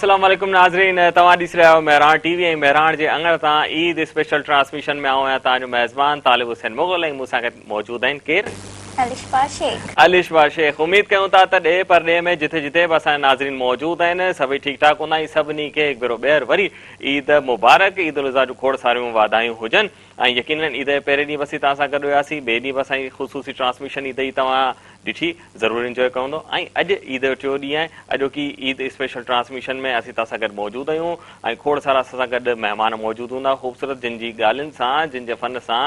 अस्सलाम वालेकुम नाज़रीन, तव्हां ॾिसी रहिया आहियो मेहरान टीवी ऐं मेहरान जे अंगण तां ईद स्पेशल ट्रांसमिशन में आऊं आहियां तव्हांजो मेज़बान तालिब हुसैन मुग़ल ऐं मूंसां गॾु मौजूद आहिनि केरु? अलिशबा शेख। उम्मीद कयूं था त ॾे पर ॾे में जिथे जिथे बि असांजा नाज़रीन मौजूद आहिनि सभई ठीकु ठाक हूंदा ऐं सभिनी खे हिकु भेरो ॿीहर वरी ईद मुबारक, ईद उल अज़हा जूं खोड़ सारियूं वाधायूं हुजनि। ऐं यकीनन ईद जे पहिरें ॾींहुं बि तव्हां सां गॾु हुयासीं, ॿिए ॾींहुं बि असांजी ख़ुसूसी ट्रांसमिशन ईद जी तव्हां ॾिठी, ज़रूरु इंजॉय कंदो। ऐं अॼु ईद जो टियों ॾींहुं आहे, अॼोकी ईद स्पेशल ट्रांसमिशन में असीं तव्हां सां गॾु मौजूदु आहियूं ऐं खोड़ सारा असां सां गॾु महिमान मौजूदु हूंदा ख़ूबसूरत, जिन जी ॻाल्हियुनि सां, जिन जे फ़न सां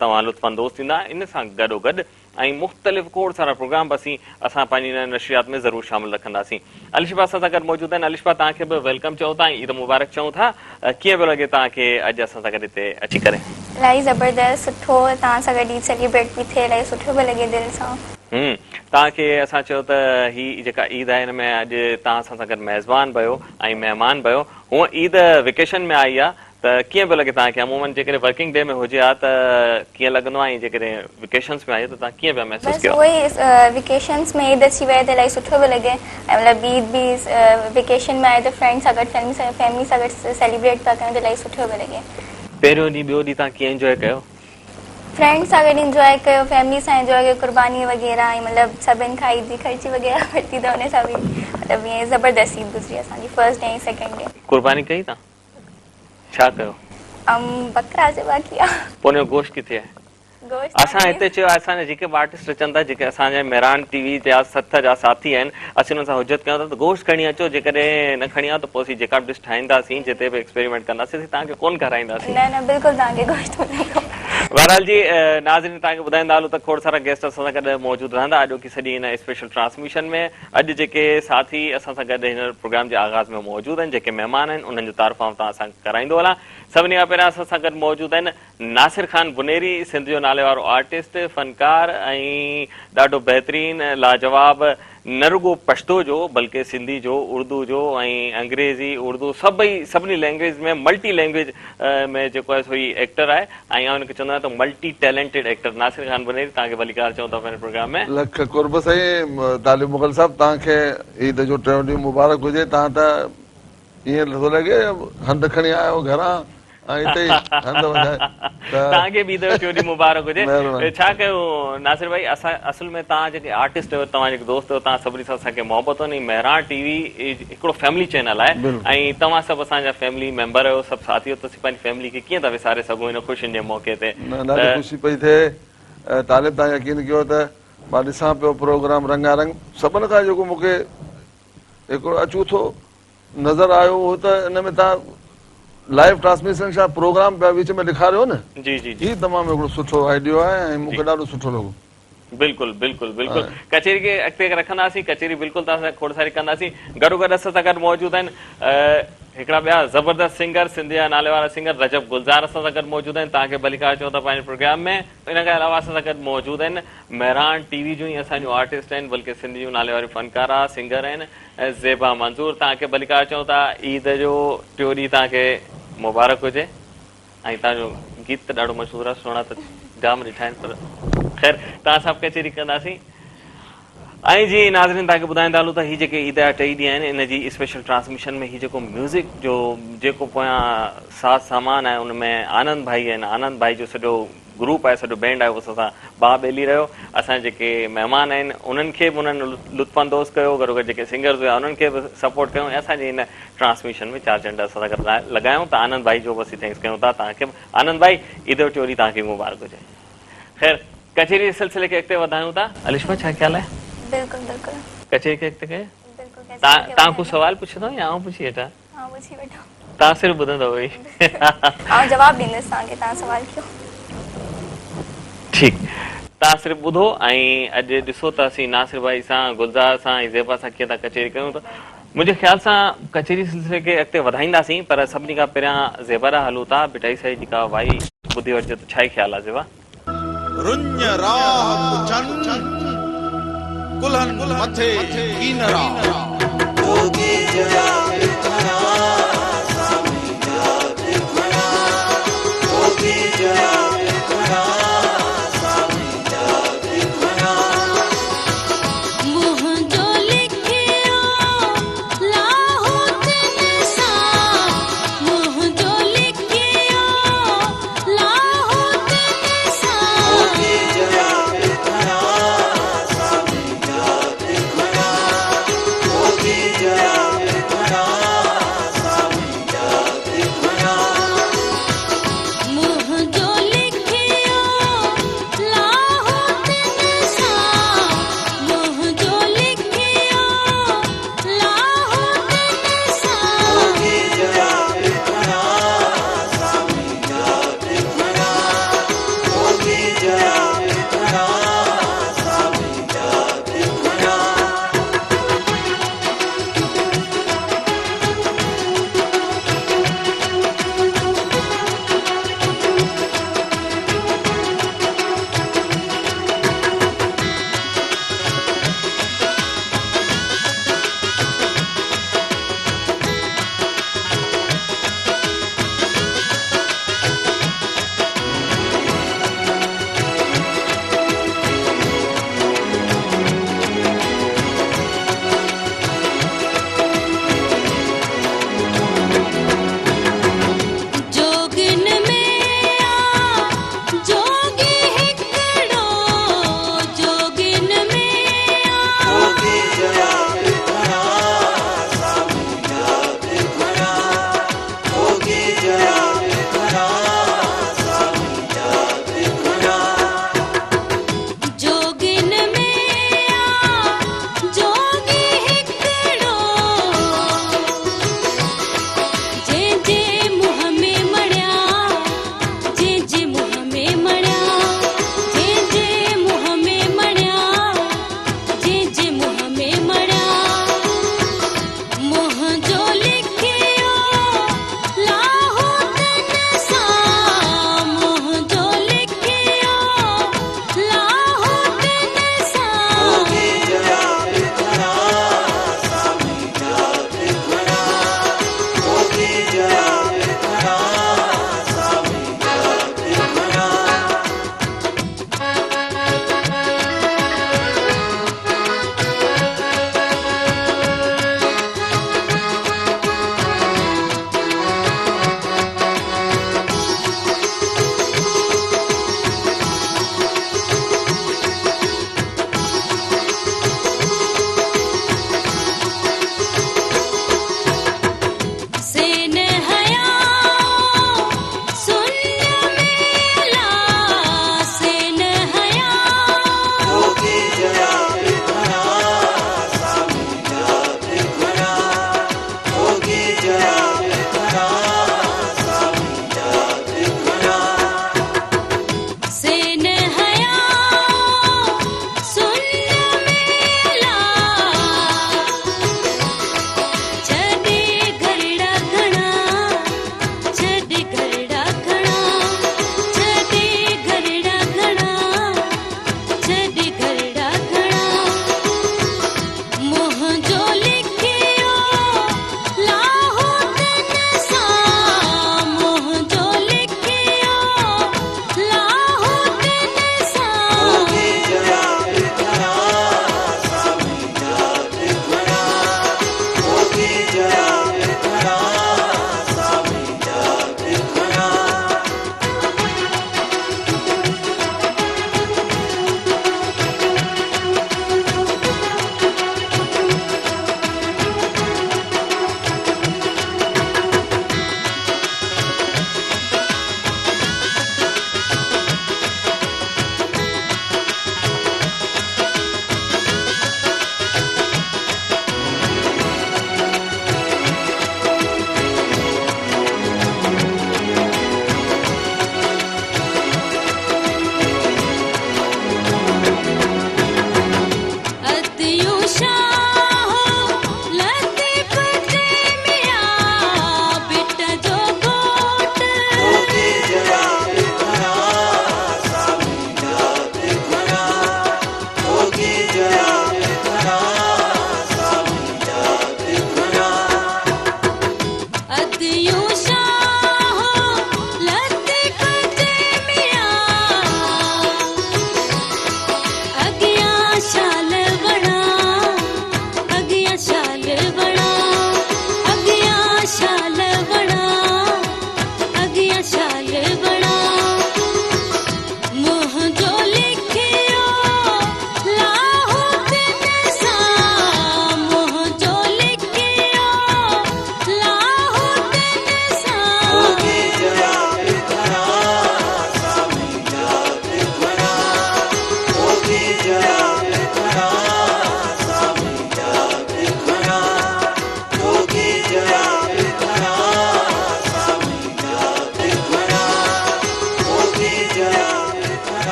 तव्हां लुत्फ़अंदोज़ थींदा। इन सां गॾोगॾु ऐं मुख़्तलिफ़ खोड़ सारा प्रोग्राम बि असां पंहिंजी नशियात में ज़रूरु शामिलु रखंदासीं। अलिशबा असां सां गॾु मौजूदु आहिनि। अलिशबा, तव्हांखे बि वेलकम चऊं था, ईद मुबारक चऊं था। कीअं पियो लॻे तव्हांखे अॼु असां सां गॾु हिते अची करे? इलाही ज़बरदस्त, सुठो, तव्हां सां गॾु ईद सेलिब्रेट बि थिए, इलाही सुठो पियो लॻे दिलि सां। तव्हांखे असां चयो त हीअ जेका ईद आहे हिन में अॼु तव्हां असां सां गॾु मेज़बान बि आहियो ऐं महिमान बि आहियो। हूअं ईद वेकेशन में आई आहे त कीअं पियो लॻे तव्हांखे? अमूमन जेकॾहिं वर्किंग डे में हुजे हा त कीअं लॻंदो आहे, ऐं जेकॾहिं वेकेशंस में आई त तव्हां कीअं पिया महसूसु कयो? उहे वेकेशंस में ईद अची वई त इलाही सुठो पियो लॻे। ऐं मतिलबु ईद बि वेकेशन में आहे त फ्रेंड्स सां गॾु, फैमिली सां गॾु सेलिब्रेट था कयूं त इलाही सुठो पियो लॻे। पहिरियों ॾींहुं ॿियों ॾींहुं तव्हां कीअं इंजॉय कयो? फ्रेंड्स सां गॾु इंजॉय कयो, फैमिली सां इंजॉय कयो, कुर्बानी वग़ैरह, ऐं मतिलबु सभिनि खां ईद जी ख़र्ची वग़ैरह वरिती त हुन सां बि मतिलबु ईअं ज़बरदस्त ईद गुज़री असांजी, फर्स्ट डे ऐं सेकेंड डे। कुर्बानी कई तव्हां? छा कयो? बकरा ज़िबा किया। पोइ हुनजो गोश्त किथे आहे? असां हिते चयो असांजा जेके बि आर्टिस्ट अचनि था, जेके असांजे मेहरान टीवी जा सथ जा साथी आहिनि, असीं हुननि सां हुजत कयूं था त गोश्त खणी अचो, जेकॾहिं न खणी आहे त पोइ असीं जेका बि डिश ठाहींदासीं, जिते बि एक्सपेरिमेंट कंदासीं, तव्हांखे कोन कराईंदासीं। न बिल्कुलु तव्हांखे गोश्त मिलंदो। बहरहाल जी नाज़रीन, तव्हांखे ॿुधाईंदा हलूं त खोड़ सारा गेस्ट असां सां गॾु मौजूदु रहंदा अॼोकी सॼी हिन स्पेशल ट्रांसमिशन में। अॼु जेके साथी असां सां गॾु हिन प्रोग्राम जे आगाज़ में मौजूदु आहिनि, जेके महिमान आहिनि, उन्हनि जो तारीफ़ तव्हां सां कराईंदो हलां। सभिनी खां पहिरियां असां सां गॾु मौजूदु आहिनि नासिर ख़ान बुनेरी, सिंध जो नाले वारो आर्टिस्ट, फनकार ऐं ॾाढो बहितरीनु लाजवाब न रुगो पश्तो जो बल्कि सिंधी जो, उर्दू जो ऐं अंग्रेज़ी, उर्दू सभिनी लैंग्वेज में, मल्टी लैंग्वेज में जेको आहे सो ही एक्टर आहे ऐं हुनखे चवंदा आहिनि त multi talented actor. Nasir Khan Buneri, तव्हांखे भली कार चऊं था पंहिंजे प्रोग्राम में। लख कुर्ब साईं तालिब मुग़ल साहब, तव्हांखे ईद जो टियों ॾींहुं मुबारक हुजे। तव्हां त ईअं थो लॻे हंधि खणी आयो घरां ऐं हिते ई हंधि वञाए। तव्हांखे बि ईद जो टियों ॾींहुं मुबारक हुजे। छा कयो नासिर भाई, असां असुल में तव्हां जेके आर्टिस्ट आहियो, तव्हां जेके दोस्त आहियो, तव्हां सभिनी सां असांखे मोहबत आहिनि। मेहरान टीवी हिकिड़ो फैमिली चैनल आहे ऐं तव्हां सभु असांजा फैमिली मेंबर आहियो, सभु साथी आहियो, त असीं पंहिंजी फैमिली खे कीअं था विसारे सघूं हिन ख़ुशियुनि जे मौक़े ते? ॾाढी ख़ुशी पई थिए। तालिब, तव्हां यकीन कयो त मां ॾिसां पियो प्रोग्राम रंगारंग, सभिनि खां जेको मूंखे हिकिड़ो अचूथो नज़र आयो हो त हिन में तव्हां लाइव ट्रांसमिशन छा प्रोग्राम पिया विच में ॾेखारियो न, ही तमामु हिकिड़ो सुठो आइडियो आहे ऐं मूंखे ॾाढो सुठो लॻो। बिल्कुलु बिल्कुलु बिल्कुलु, कचेरी खे अॻिते रखंदासीं, कचेरी बिल्कुलु तव्हां खोड़ सारी कंदासीं। गॾोगॾु असां सां गॾु मौजूदु आहिनि हिकिड़ा ॿिया ज़बरदस्त सिंगर, सिंधी जा नाले वारा सिंगर रजब गुलज़ार असां सां गॾु मौजूदु आहिनि, तव्हांखे भली कार चऊं था पंहिंजे प्रोग्राम में। इन खां अलावा असां सां गॾु मौजूदु आहिनि मेहरान टीवी जूं ई असांजूं आर्टिस्ट आहिनि, बल्कि सिंधी जूं नाले वारियूं फनकारा सिंगर आहिनि, ज़ेबा मंज़ूर। तव्हांखे भली कार चऊं था ईद जो टियों ॾींहुं तव्हांखे मुबारक हुजे। ऐं तव्हांजो गीत त ॾाढो मशहूरु आहे, सुहिणा त जाम ॾिठा आहिनि, पर ख़ैर तव्हां सां कचेरी कंदासीं। ऐं जी नाज़रीन, तव्हांखे ॿुधाईंदा हलूं त हीअ जेके ईद जा टई ॾींहं आहिनि, इन जी स्पेशल ट्रांसमिशन में हीअ जेको म्यूज़िक जो जेको पोयां साथ सामान आहे, उनमें आनंद भाई आहिनि। आनंद भाई जो सॼो ग्रुप आहे, सॼो बैंड आहे, उहो असां भाउ ॿेली रहियो। असांजे जेके महिमान आहिनि उन्हनि खे बि उन्हनि लुत्फ़अंदोज़ कयो, गॾोगॾु जेके सिंगर्स हुआ उन्हनि खे बि सपोर्ट कयूं ऐं असांजे हिन ट्रांसमिशन में चार झंडा असां सां गॾु लॻायूं। त आनंद भाई जो बि थैंक्स कयूं था तव्हांखे। आनंद भाई, ईद जो टियों ॾींहुं तव्हांखे मुबारक हुजे। ख़ैर, कचेरी जे सिलसिले खे अॻिते वधायूं था। अलिशबा, छा ख़्यालु आहे? बिल्कुलु बिल्कुलु, कचेरी खे अॻिते कयो। तव्हां कुझु सवाल पुछंदव या आउं पुछी वेठा? तव्हां सिर्फ़ु ॿुधंदव वई, जवाबु ॾींदसि तव्हांखे, तव्हां सवाल कयो। ठीकु, तव्हां सिर्फ़ु ॿुधो। ऐं अॼु ॾिसो त असीं नासिर भाई सां, गुलज़ार सां ऐं ज़ेबा सां कीअं था कचेरी कयूं। त मुंहिंजे ख़्याल सां कचेरी सिलसिले खे अॻिते वधाईंदासीं, पर सभिनी खां पहिरियां ज़ेबा ॾांहुं हलूं था। बिटाई साईं जेका वाई ॿुधी वठिजे त छा ई ख़्यालु आहे ज़ेबा?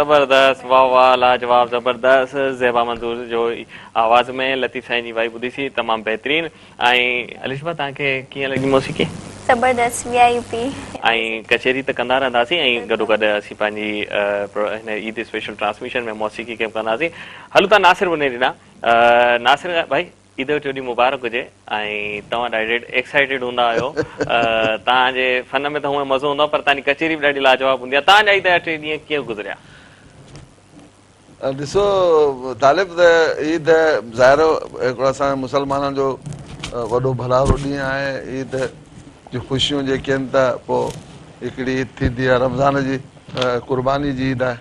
जबरदस्त, वाह वाह, लाजवाब, जबरदस्त। ज़ेबा मंजूर जो आवाज़ में लतीफ़ साईं जी वाई ॿुधी सी, तमामु बहितरीन। ऐं अलिशबा तव्हांखे कीअं लॻी मौसीक़ी? जबरदस्त VIP। ऐं कचेरी त कंदा रहंदासीं ऐं गॾोगॾु असीं पंहिंजी हिन ईद स्पेशल ट्रांसमिशन में मौसीक़ी कैम्प कंदासीं। हलो था नासिर वनेरी ॾांहुं। नासिर भाई, ईद जो ॾींहुं मुबारक हुजे ऐं तव्हां ॾाढे एक्साइटेड हूंदा आहियो। तव्हांजे फन में त हूअं मज़ो हूंदो आहे, पर तव्हांजी कचेरी बि ॾाढी लाजवाब हूंदी आहे। तव्हांजा ईद जा 3 ॾींहं कीअं गुज़रिया? ॾिसो तालिब, त ईद ज़ाहिर हिकिड़ो असां मुस्लमाननि जो वॾो भलारो ॾींहुं आहे। ईद जूं ख़ुशियूं जेके आहिनि त पोइ हिकिड़ी ईद थींदी आहे रमज़ान जी, क़ुर्बानी जी ईद आहे।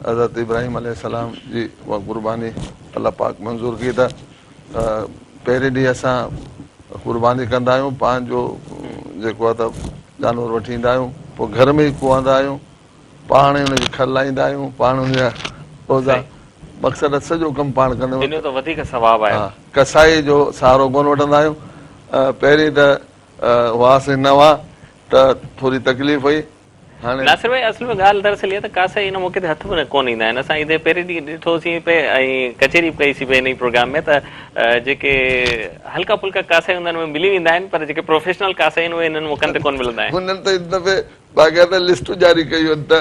हज़रत इब्राहिम अलैहिस्सलाम जी उहा क़ुर्बानी अलाह पाक मंज़ूर कई त पहिरें ॾींहुं असां क़ुर्बानी कंदा आहियूं, पंहिंजो जेको आहे त जानवर वठी ईंदा आहियूं, पोइ घर में ई कुहंदा आहियूं, पाण ई हुनखे खल लाहींदा आहियूं, पाण हुनजा रोज़ा मक़सदु सॼो कमु पाण कंदा आहियूं। त वधीक सवाबु आहे। हा, कसाई जो सहारो कोन वठंदा आहियूं। पहिरीं त हुआसीं नवां त थोरी तकलीफ़ हुई। हाणे नासिर भाई, असल में ॻाल्हि दरअसल इहा त कासा हिन मौक़े ते हथ बि कोन ईंदा आहिनि। असां ईदे पहिरें ॾींहुं ॾिठोसीं पे ऐं कचेरी बि कईसीं पे हिन प्रोग्राम में, त जेके हल्का फुल्का कासा हूंदा आहिनि उहे मिली वेंदा आहिनि, पर जेके प्रोफेशनल कासा आहिनि उहे हिननि मौक़नि ते कोन मिलंदा आहिनि। हुननि त हिन दफ़े बाक़ाइदा लिस्ट जारी कयूं आहिनि त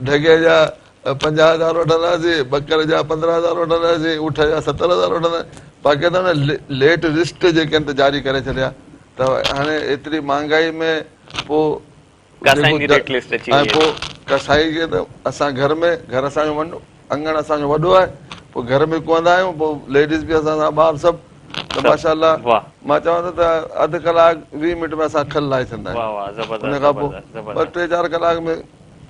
ढगे जा 50,000 वठंदासीं, बकर जा 15,000 वठंदासीं, ऊठ जा 70,000 वठंदासीं। बाक़ाइदा लेट लिस्ट जेके आहिनि त जारी करे छॾिया। त हाणे एतिरी महांगाई में पोइ ऐं पोइ कसाई खे त असां घर में, घर असांजो वॾो अंगण असांजो वॾो आहे, पोइ घर में कुहंदा आहियूं, पोइ लेडीज़ बि असां सां, ॿार सभु। त माशाअल्लाह मां चवां थो त अधु कलाक 20 मिंट में असां खल लाहे छॾींदा आहियूं। उन खां पोइ 2-3-4 कलाक में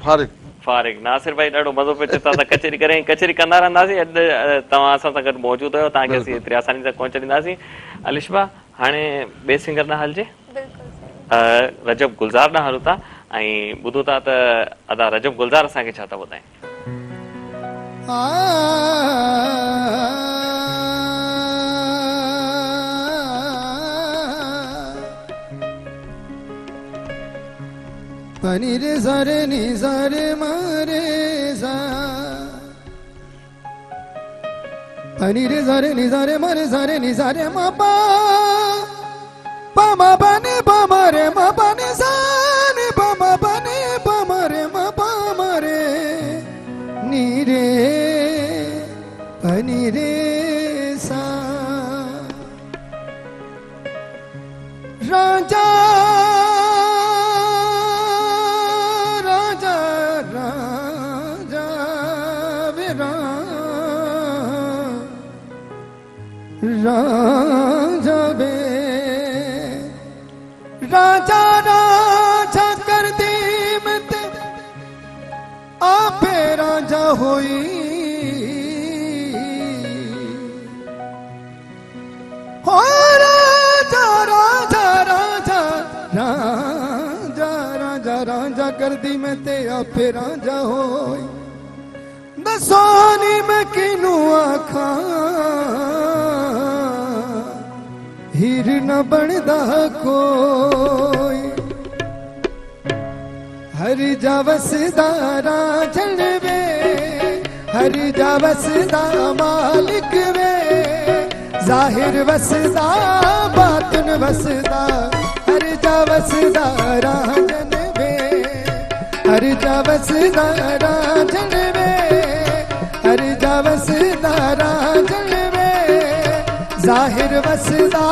फारिग। नासिर भाई, ॾाढो मज़ो पियो अचे तव्हां सां कचेरी करे, कचेरी कंदा रहंदासीं। अॼु तव्हां असां सां गॾु मौजूदु आहियो, तव्हांखे असीं एतिरी आसानी सां कोन छॾींदासीं। अलिशबा, हाणे ॿिए सिंगर ॾांहुं हलिजे, रजब गुलज़ार ॾांहुं हलूं था ऐं ॿुधूं था त अदा रजब गुलज़ार असांखे छा था ॿुधाइनि। pani re sa re ni sa re ma re sa, pani re sa re ni sa re ma re sa re ni sa re ma pa, pa ma pa ni pa ma re ma pa ni sa ni pa ma pa ni pa ma re ma pa ma re ni re pani re sa. Raja राजा बे राजा राजा कर दी मत आपे राजा होई, हो राजा राजा राजा राजा राजा राजा कर दी मैं ते आपे राजा होई। दसोनी मैं किनू आखा हीर न बनदा कोई, हरि जा वसदा राजन वे, हरि जा वसदा मालिक वे, जाहिर वसदा बातिन वसदा, हरि जा वसदा राजन वे, हरि जा वसदा राजन वे, हरि जा वसदा राजन वे, जाहिर वसदा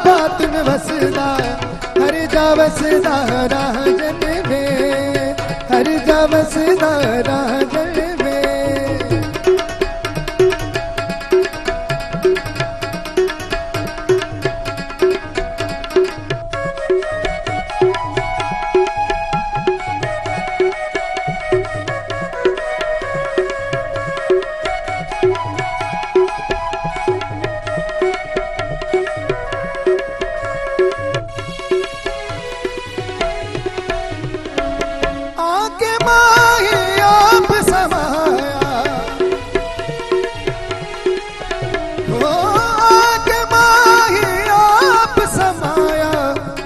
बातिन वसदा, हरि जा वसदा राजन वे, हरि जा वसदा राजन वे।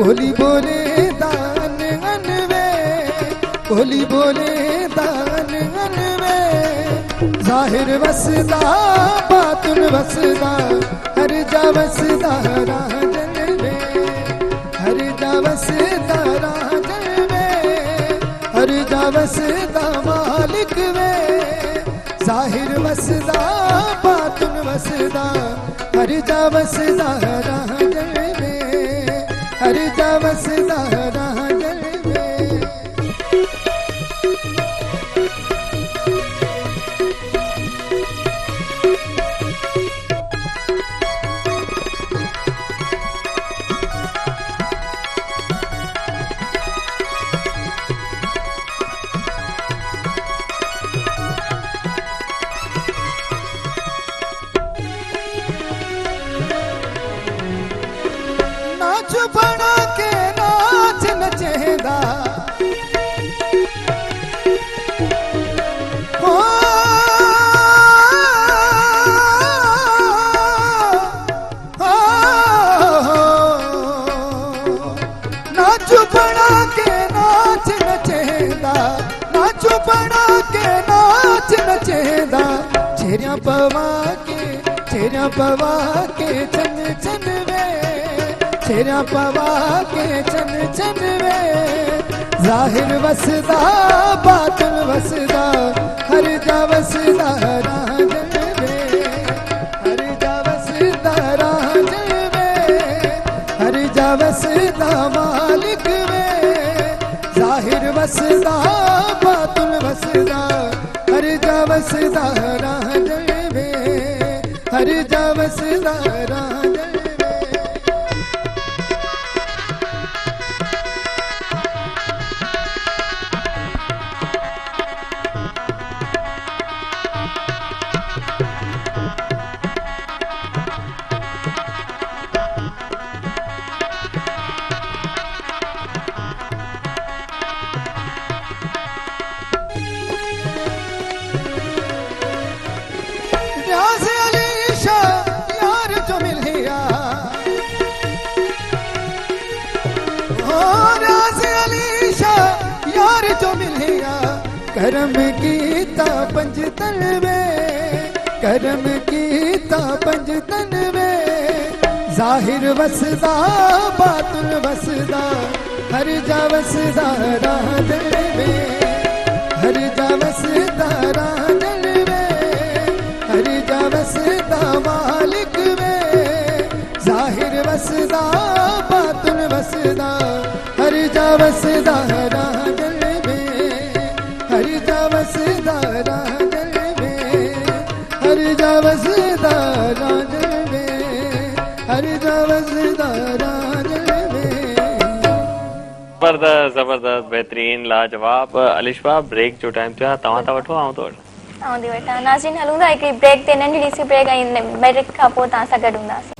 बोली बोले दान अनवे, बोली बोले दान ज़ाहिर वसदा बातिन वसदा हर जा वसदा राह जलवे हर जा वसदा राह जलवे हर जा वसदा मालिक वे ज़ाहिर वसदा बातिन वसदा हर जा वसदा राह जलवे हर जा वसदा राह जलवे नाच बना के नाच नचेदा हो नाच बना के नाच नचेदा नाच बना के नाच नचेदा छेरिया पवा के चन चन वे छेरिया पवा के चन चन वे ज़ाहिर वसदा बातिन वसदा हर जा वसदा राह जलवे हर जा वसदा राह जलवे हर जा वसदा मालिक वे ज़ाहिर वसदा बातिन वसदा हर जा वसदा राह जलवे हर जा वसदा राह जलवे न्याज़ अली शाह यार जो मिलिया हो न्याज़ अली शाह यार जो मिलिया करम कीता पंज तलवे करम कीता पंज तलवे ज़ाहिर वसदा बातिन वसदा हर जा वसदा राह जलवे हर जा वसदा राह जलवे हर जा वसदा मालिक वे ज़ाहिर वसदा बातिन वसदा हर जा वसदा राह जलवे हर जा वसदा राह जलवे हर जा वसदा राह जलवे हर जा वसदा राह जलवे जबरदस्त बेहतरीन लाजवाब। अलिशा ब्रेक जो टाइम थियो तव्हां था वठो आऊं तो वठां ऐं थी वठां नाज़रीन हलूं था हिकिड़ी ब्रेक ते नंढड़ी सी ब्रेक ऐं ब्रेक खां पोइ तव्हां सां गॾु हूंदासीं।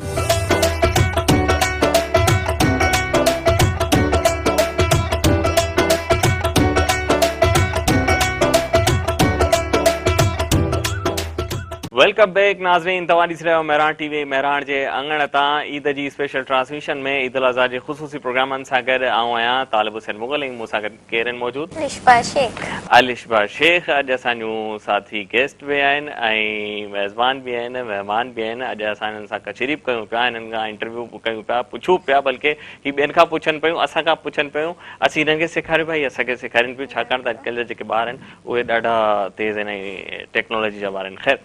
वेलकम बैक नाज़रीन, तव्हां ॾिसी रहियो मेहरान टीवी। मेहरान जे अंगण तां ईद जी स्पेशल ट्रांसमिशन में ईद उल अज़हा जे ख़ुसूसी प्रोग्रामनि सां गॾु आऊं आहियां तालिब हुसैन मुग़ल ऐं मूंसां गॾु केरु आहिनि मौजूद? अलिशा शेख। अॼु असांजूं साथी गेस्ट बि आहिनि ऐं मेज़बान बि आहिनि, महिमान बि आहिनि। अॼु असां हिननि सां कचहरी बि कयूं पिया, हिननि खां इंटरव्यू बि कयूं पिया, पुछूं पिया, बल्कि ही ॿियनि खां पुछनि पियूं, असां खां पुछनि पियूं, असीं हिननि खे सेखारियूं पिया, असांखे सेखारनि पियूं, छाकाणि त अॼुकल्ह जा जेके ॿार आहिनि उहे ॾाढा तेज़ आहिनि ऐं टेक्नोलॉजी जा ॿार आहिनि। ख़ैर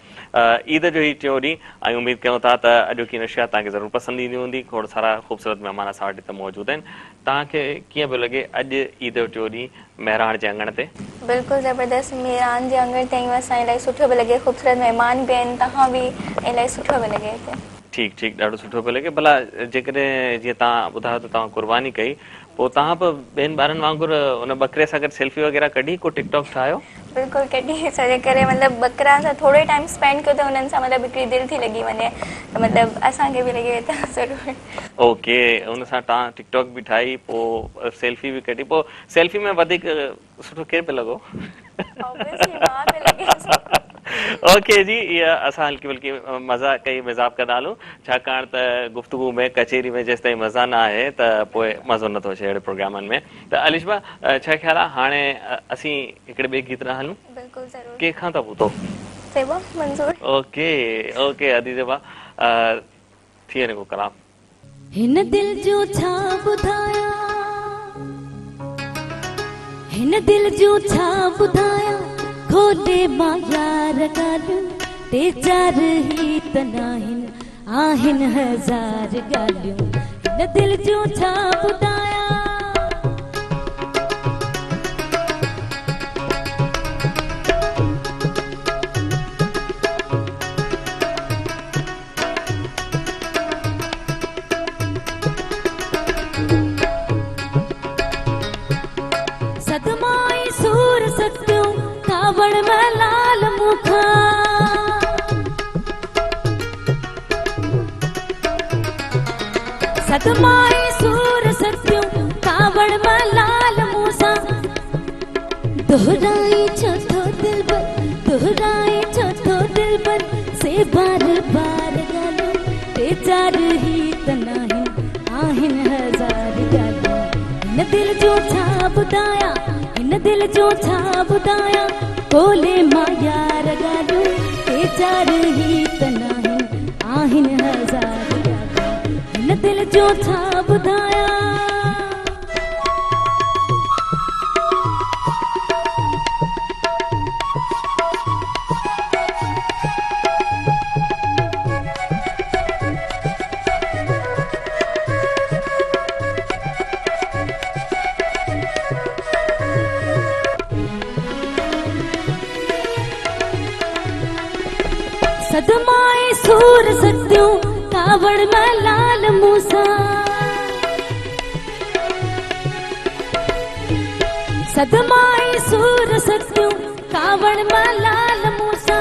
ईद जो ही टियों ॾींहुं ऐं उमेद कयूं था त अॼोकी नशिया तव्हांखे ज़रूरु पसंदि ईंदी हूंदी। खोड़ सारा ख़ूबसूरत महिमान असां वटि हिते मौजूदु आहिनि। तव्हांखे कीअं पियो लॻे अॼु ईद जो टियों ॾींहुं मेहरान जे अंगण ते? बिल्कुलु ज़बरदस्त। मेहरान जे अंगण ते आहियूं असां, इलाही सुठो पियो लॻे, ख़ूबसूरत महिमान बि आहिनि, तव्हां बि इलाही सुठो पियो लॻे हिते। ठीकु ठीकु, ॾाढो सुठो पियो लॻे। भला जेकॾहिं जीअं तव्हां ॿुधायो त तव्हां कुर्बानी कई, पोइ तव्हां बि ॿियनि ॿारनि वांगुरु उन बकरे सां गॾु सेल्फी वग़ैरह कढी, को टिकटॉक ठाहियो? बिल्कुलु कढी, छो करे मतिलबु बकरा सां थोरो ई टाइम स्पेंड कयो त हुननि सां मतिलबु हिकिड़ी दिलि थी लॻी वञे, त मतिलबु असांखे बि लॻे त ज़रूरु। ओके, हुन सां तव्हां टिकटॉक बि ठाही, पोइ सेल्फी बि कढी, पोइ सेल्फी में वधीक सुठो केरु पियो लॻो? ओके जी, इहा असां हल्की बल्कि मज़ा कई, मज़ाक कंदा हलूं, छाकाणि त गुफ़्तगू में कचहरी में जेसि ताईं मज़ा न आहे त पोइ मज़ो नथो अचे अहिड़े प्रोग्रामनि में। त अलिशा छा ख़्यालु आहे, हाणे असीं हिकिड़े ॿिए गीत था हलूं? बिल्कुलु ज़रूरु। कंहिंखां था ॿुधो? सेवा मंजूर। ओके ओके अदी सेवा थी वञे को कलाम। हिन दिल जो छा ॿुधाया, हिन दिल जो छा ॿुधाया, खोले मां यार ॻाल्हियूं, टे चार ही त नाहिनि, आहिनि हज़ार ॻाल्हियूं, हिन दिल जो छा ॿुधाया। सदमाई सूर सत्यूं कावड़ में लाल मुखा, सदमाई सूर सत्यूं कावड़ में लाल मूसा, दोहराई छठो दिलबर, दोहराई छठो दिलबर, से बार बार गालो, ते चार ही त नाहिन, आहिन हज़ार गालो, हिन दिल जो छा ॿुधाया, हिन दिल जो छा ॿुधाया, कोले मां यार ॻाल्हियूं, टे चार ही त नाहिन, आहिन हज़ार ॻाल्हियूं, हिन दिल जो छा ॿुधाया। सदमाए सूर सत्यूं कावड़ में लाल मूसा, सदमाए सूर सत्यूं कावड़ में लाल मूसा,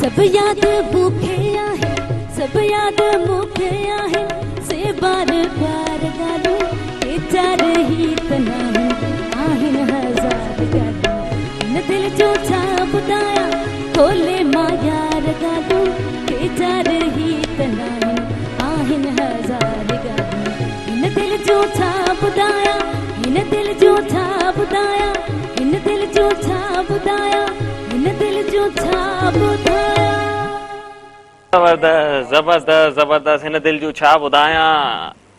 सब याद मूंखे आहे, सब याद मूंखे आहे, से बार बार गालो, ते चार ही त नाहिन, आहिन हज़ार गालो, हिन दिल जो छा ॿुधाया, खोले मां यार ॻाल्हियूं, टे चार ही त नाहिन, आहिन हज़ार ॻाल्हियूं, हिन दिल जो छा ॿुधाया, हिन दिल जो छा ॿुधाया, हिन दिल जो छा ॿुधाया, हिन दिल जो छा ॿुधाया। ज़बरदस्त ज़बरदस्त ज़बरदस्त, हिन दिल जो छा ॿुधायां।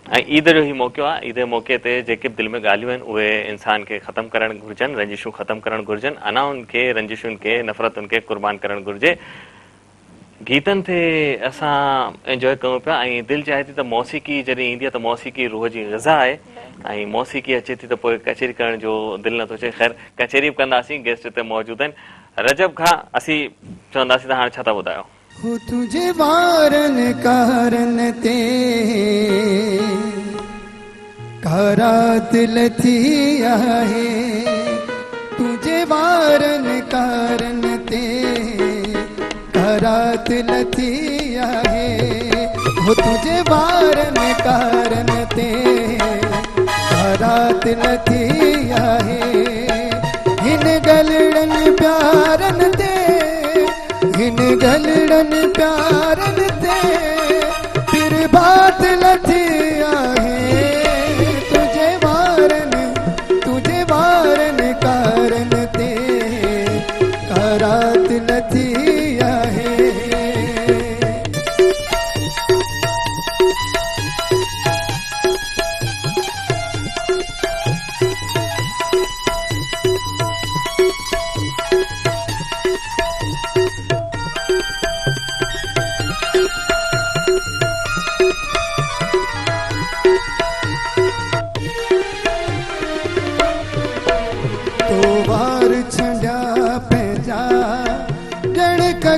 ऐं ईद जो ही मौक़ो आहे, ईद जे मौक़े ते जेके बि दिलि में ॻाल्हियूं आहिनि उहे इंसान खे ख़तमु करणु घुरिजनि, रंजिशूं ख़तमु करणु घुरिजनि, अनाउनि खे, रंजिशुनि खे, नफ़रतुनि खे क़ुर्बान करणु घुरिजे। गीतनि ते असां एंजॉय कयूं पिया ऐं दिलि चाहे थी त मौसीक़ी जॾहिं ईंदी आहे त मौसीक़ी रूह जी ग़िज़ा आहे ऐं मौसीक़ी अचे थी त पोइ कचेरी करण जो दिलि नथो अचे। ख़ैर कचेरी बि कंदासीं, गेस्ट हिते मौजूदु आहिनि। रजब खां असीं चवंदासीं त हाणे छा था ॿुधायो। हो तुझे वारन कारण ते कारात लथी आहे, तुझे वारन कारण ते कारात लथी आहे, हो तुझे वारन कारण ते कारात लथी आहे, हिन गलड़न प्यारन ते, हिन गलड़न प्यारन ते फिर बात लथी आहे, तुझे वारन कारण ते कारात लथी आहे।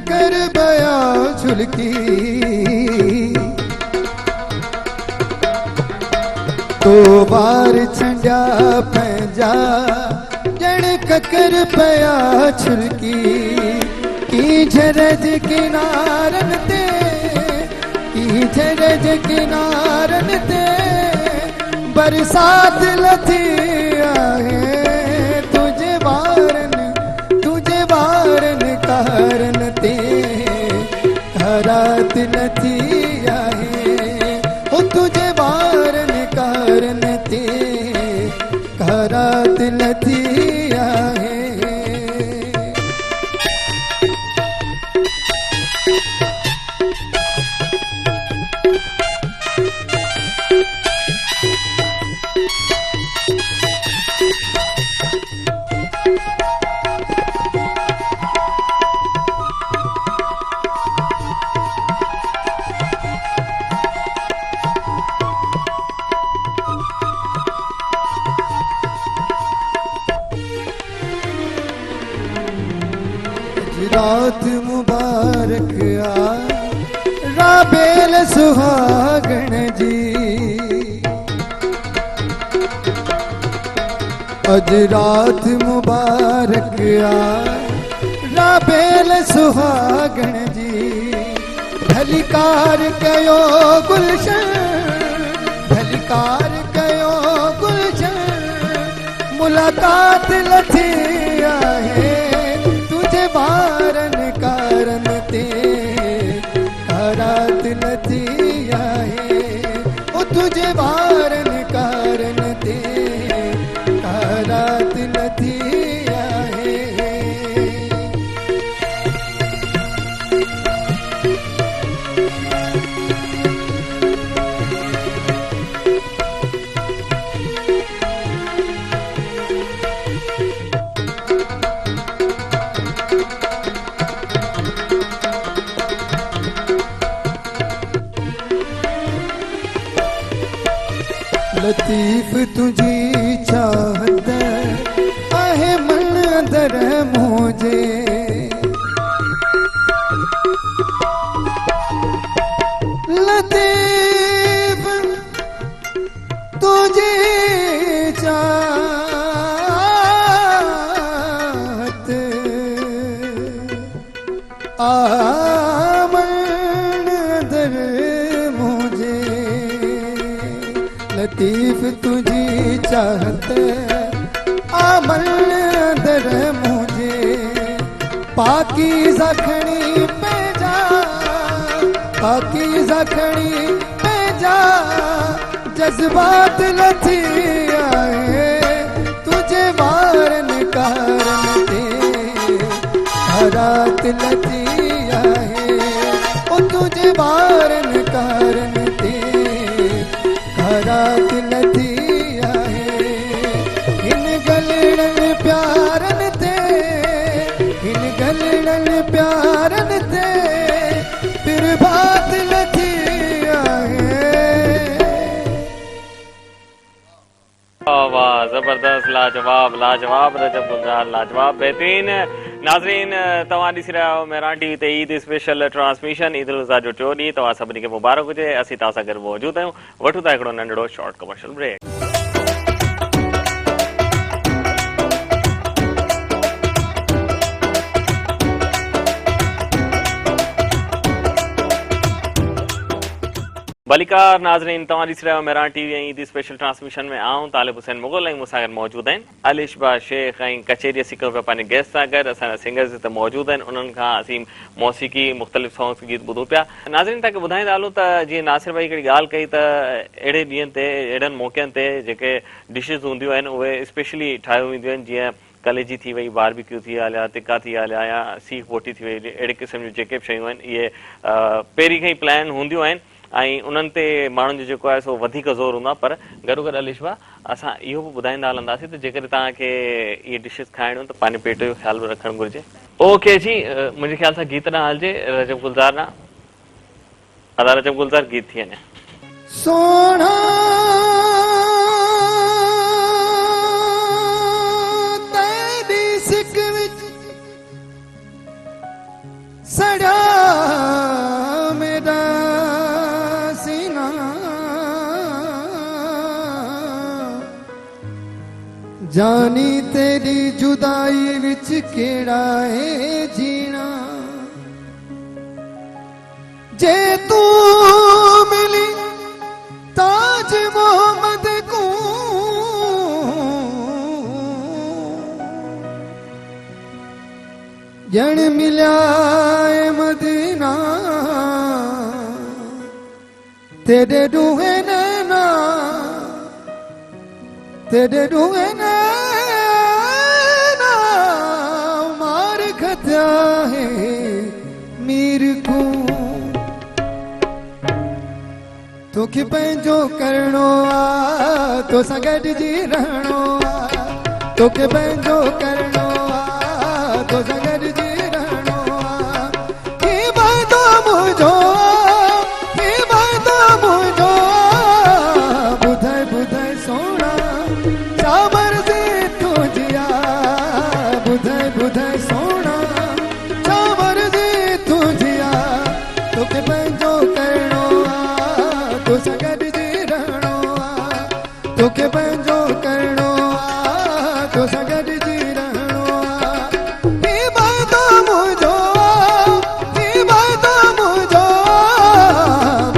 कर बया झुलकी तो बार छंडा पंहिंजा ॼण ककर पया छुलकी की झरज किनारन ते की झरज किनारन ते बरसात लथी आहे तुझे वारन कारण ते कारात लथी आहे हो तुझे वारन कारण ते कारात लथी आहे। रात मुबारक आ राबेल सुहागण जी। अज रात मुबारक आ राबेल सुहागण जी। भलिकार कयो गुलशन, भलिकार कयो गुलशन, मुलाकात लथी आहे तुझे बारन कारण ते रात लथी आहे ओ तुझे बारन कारण ते रात लथी आहे। लतीफ तुझी चाहत आहे मन अंदर मुझे। लतीफ तुझी चाहत मन अंदर मुझे। लतीफ तुझी चाहत आमल दर मुझे। पाकीज़ा खणी पे जा, पाकीज़ा खणी पे जा, जज्बात लथी आए तुझे बारन कारण ते रात लथी आहे ओ तुझे बारन कारण ते रात लथी आहे। हिन गलड़न प्यारन ते, हिन गलड़न प्यारन ते फिर बात लथी आहे। वाह, जबरदस्त, लाजवाब लाजवाब, रजब गुलजार लाजवाब, बेहतरीन। नाज़रीन, तव्हां ॾिसी रहिया आहियो मेहरान टीवी ते ईद स्पेशल ट्रांसमिशन। ईद उल अज़हा जो टियों ॾींहुं तव्हां सभिनी खे मुबारक हुजे। असीं तव्हां सां गॾु मौजूदु आहियूं। वठूं था हिकिड़ो नंढड़ो शॉर्ट कमर्शियल ब्रेक। बलिकार नाज़रीन, तव्हां ॾिसी रहिया आहियो मेहरान टीवी ऐं ईद स्पेशल ट्रांसमिशन में आऊं तालिब हुसैन मुग़ल ऐं मूंसां गॾु मौजूदु आहिनि अलिशबा शेख ऐं कचेरी सिखो पिया पंहिंजे गेस्ट सां गॾु। असांजा सिंगर्स हिते मौजूदु आहिनि, उन्हनि खां असीं मौसीक़ी मुख़्तलिफ़ सॉन्ग्स गीत ॿुधूं पिया। नाज़रीन, तव्हांखे ॿुधाईंदा हलूं त जीअं नासिर भाई हिकिड़ी ॻाल्हि कई त अहिड़े ॾींहंनि ते, अहिड़नि मौक़नि ते जेके डिशिस हूंदियूं आहिनि उहे स्पेशली ठाहियूं वेंदियूं आहिनि। जीअं कलेजी थी वई, बारबेक्यू थी हलिया, टिक्का थी हलिया या सीख बोटी थी वई, अहिड़े क़िस्म जूं जेके बि शयूं आहिनि इहे पहिरीं खां ई प्लान हूंदियूं आहिनि ऐं उन्हनि ते माण्हुनि जो जेको आहे सो वधीक ज़ोर हूंदो आहे। पर गॾो गॾु अलिशबा असां इहो बि ॿुधाईंदा हलंदासीं त जेकॾहिं तव्हांखे इहे डिशिस खाइणियूं त पंहिंजे पेट जो ख़्यालु बि रखणु घुरिजे। ओके जी, मुंहिंजे ख़्याल सां गीत न हलिजे, रजब गुलज़ार न अदा रजब गुलज़ार गीत थी वञे। सोना तेरी सिक विच सड़ा मेरा सीना, जानी तेरी जुदाई विच केड़ा है जीना। जे तू मिली ताज मोहम्मद को, जन मिल्या मदीना, तेरे रूहे नैना, तेरे रूहे नैना मार खत्या है मीर को। तोखे पंहिंजो करणो आ, तो सां गॾु जी रहणो आ। तोखे पंहिंजो करणो आ, तो सां गॾु जी रहणो आ। ही वाइदो मुंहिंजो, ही वाइदो मुंहिंजो, ॿुधाए ॿुधाए सोना छा मर्ज़ी तुंहिंजी आ। ॿुधाए ॿुधाए सोना छा तोखे पंहिंजो करिणो आहे तोसां गॾिजी रहणो आहे ही वाइदो मुंहिंजो ही वाइदो मुंहिंजो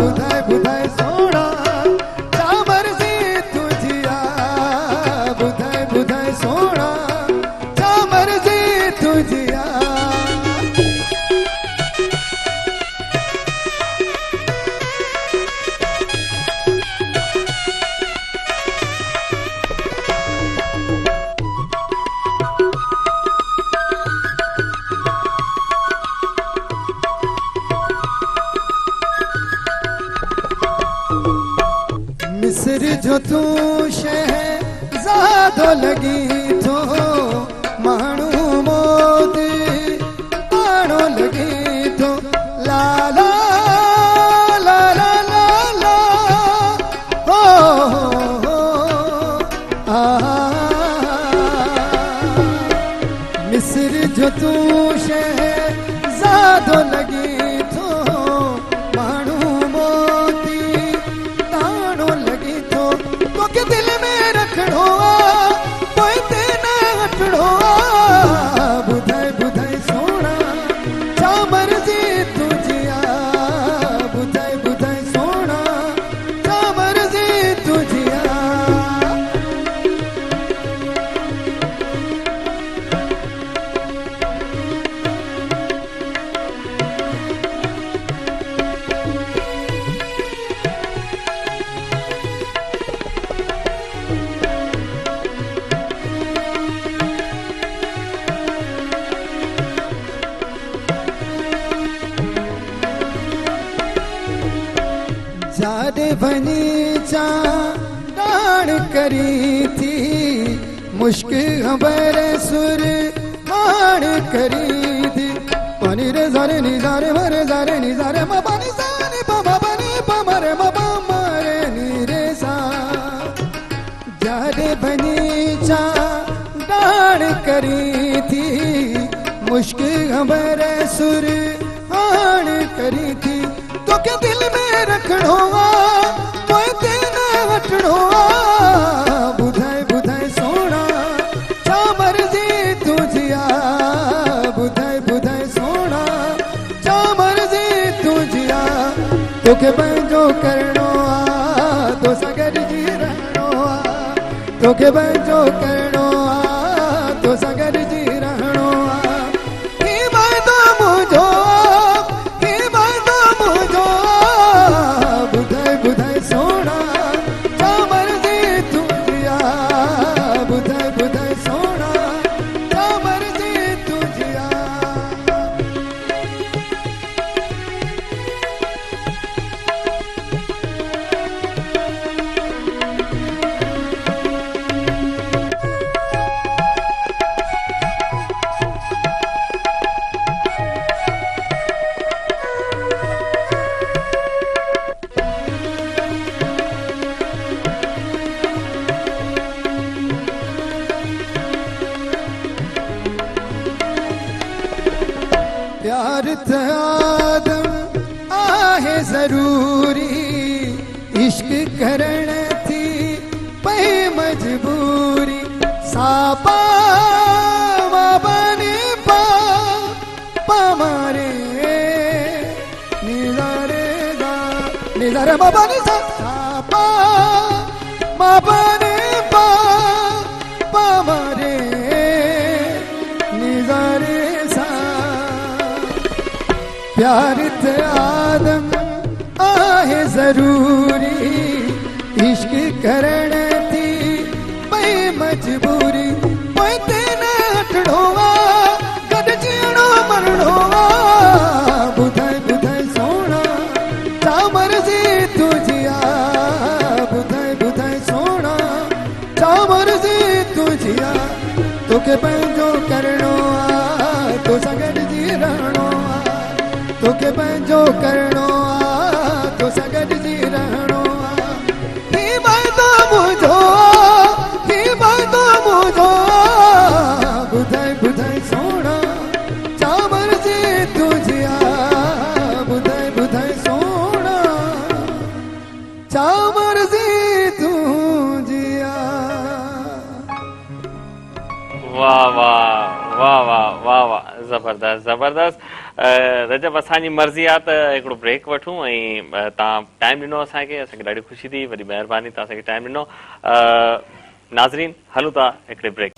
ॿुधाए ॿुधाए सोना छा मर्ज़ी तुंहिंजी आहे ॿुधाए ॿुधाए सोना छा मर्ज़ी तुंहिंजी आहे मिस्र जो तू शहज़ादो लगी थो माण्हू मोदी आणो लगी थो ला ला ला ला ला ला हो आ मिस्र जो तू शहज़ादो लगी थो माण्हू मोदी ताणो लगी थो तोखे दिल में रखणो आहे पोइ ते न हटणो आहे ॿुधाए ॿुधाए सोना छा मर्ज़ी तुंहिंजी आहे ॿुधाए ॿुधाए सोना छा मर्ज़ी तुंहिंजी आहे जाॾे वञी चाण करी थी मुश्क ख़बर सुर हाण करी थी पानी रे ज़ारे नी ज़ारे मरे ज़ारे नी ज़ारे मा पानी ज़ारे पा मा पानी पा मरे मा पा मरे नी रे सा जाॾे वञी चाण करी थी मुश्क ख़बर सुर हाण करी थी तोखे दिल में रखणो आहे पोइ ते न हटणो आहे ॿुधाए ॿुधाए सोना छा मर्ज़ी तुंहिंजी आहे ॿुधाए ॿुधाए सोना छा मर्ज़ी तुंहिंजी आहे तोखे पंहिंजो करिणो आहे तोसां गॾिजी रहणो आहे तोखे पंहिंजो करिणो आहे तोसां गॾिजी रहणो आहे ही वाइदो मुंहिंजो ॿुधाए ॿुधाए सोना छा मर्ज़ी तुंहिंजी आहे ॿुधाए ॿुधाए सोना छा मर्ज़ी तुंहिंजी आहे प्यार त आदम आहे ज़रूरी इश्क करण थी पई मजबूरी सापा बने पा मारे निज़ारे दा निज़ारे बाबा नि सापा बने पा मारे निज़ारे प्यार त आदम आहे ज़रूरी इश्क करण थी पई मजबूरी पोइ ते न हटणो आहे गॾु जीअणो मरणो आहे ॿुधाए ॿुधाए सोना छा मर्ज़ी तुंहिंजी आहे ॿुधाए ॿुधाए सोना छा मर्ज़ी तुंहिंजी आहे तोखे पंहिंजो करिणो आहे तोसां गॾिजी रहणो आहे तोखे पंहिंजो करिणो आहे तोसां गॾिजी रहणो आहे ही वाइदो मुंहिंजो ही वाइदो मुंहिंजो ॿुधाए ॿुधाए सोना छा मर्ज़ी तुंहिंजी आहे ॿुधाए ॿुधाए सोना छा मर्ज़ी तुंहिंजी ज़बरदस्त ज़बरदस्त। रजब असांजी मर्ज़ी आहे त हिकिड़ो ब्रेक वठूं ऐं तव्हां टाइम ॾिनो असांखे ॾाढी ख़ुशी थी, वॾी महिरबानी तव्हां असांखे टाइम ॾिनो। नाज़रीन हलूं था हिकिड़े ब्रेक।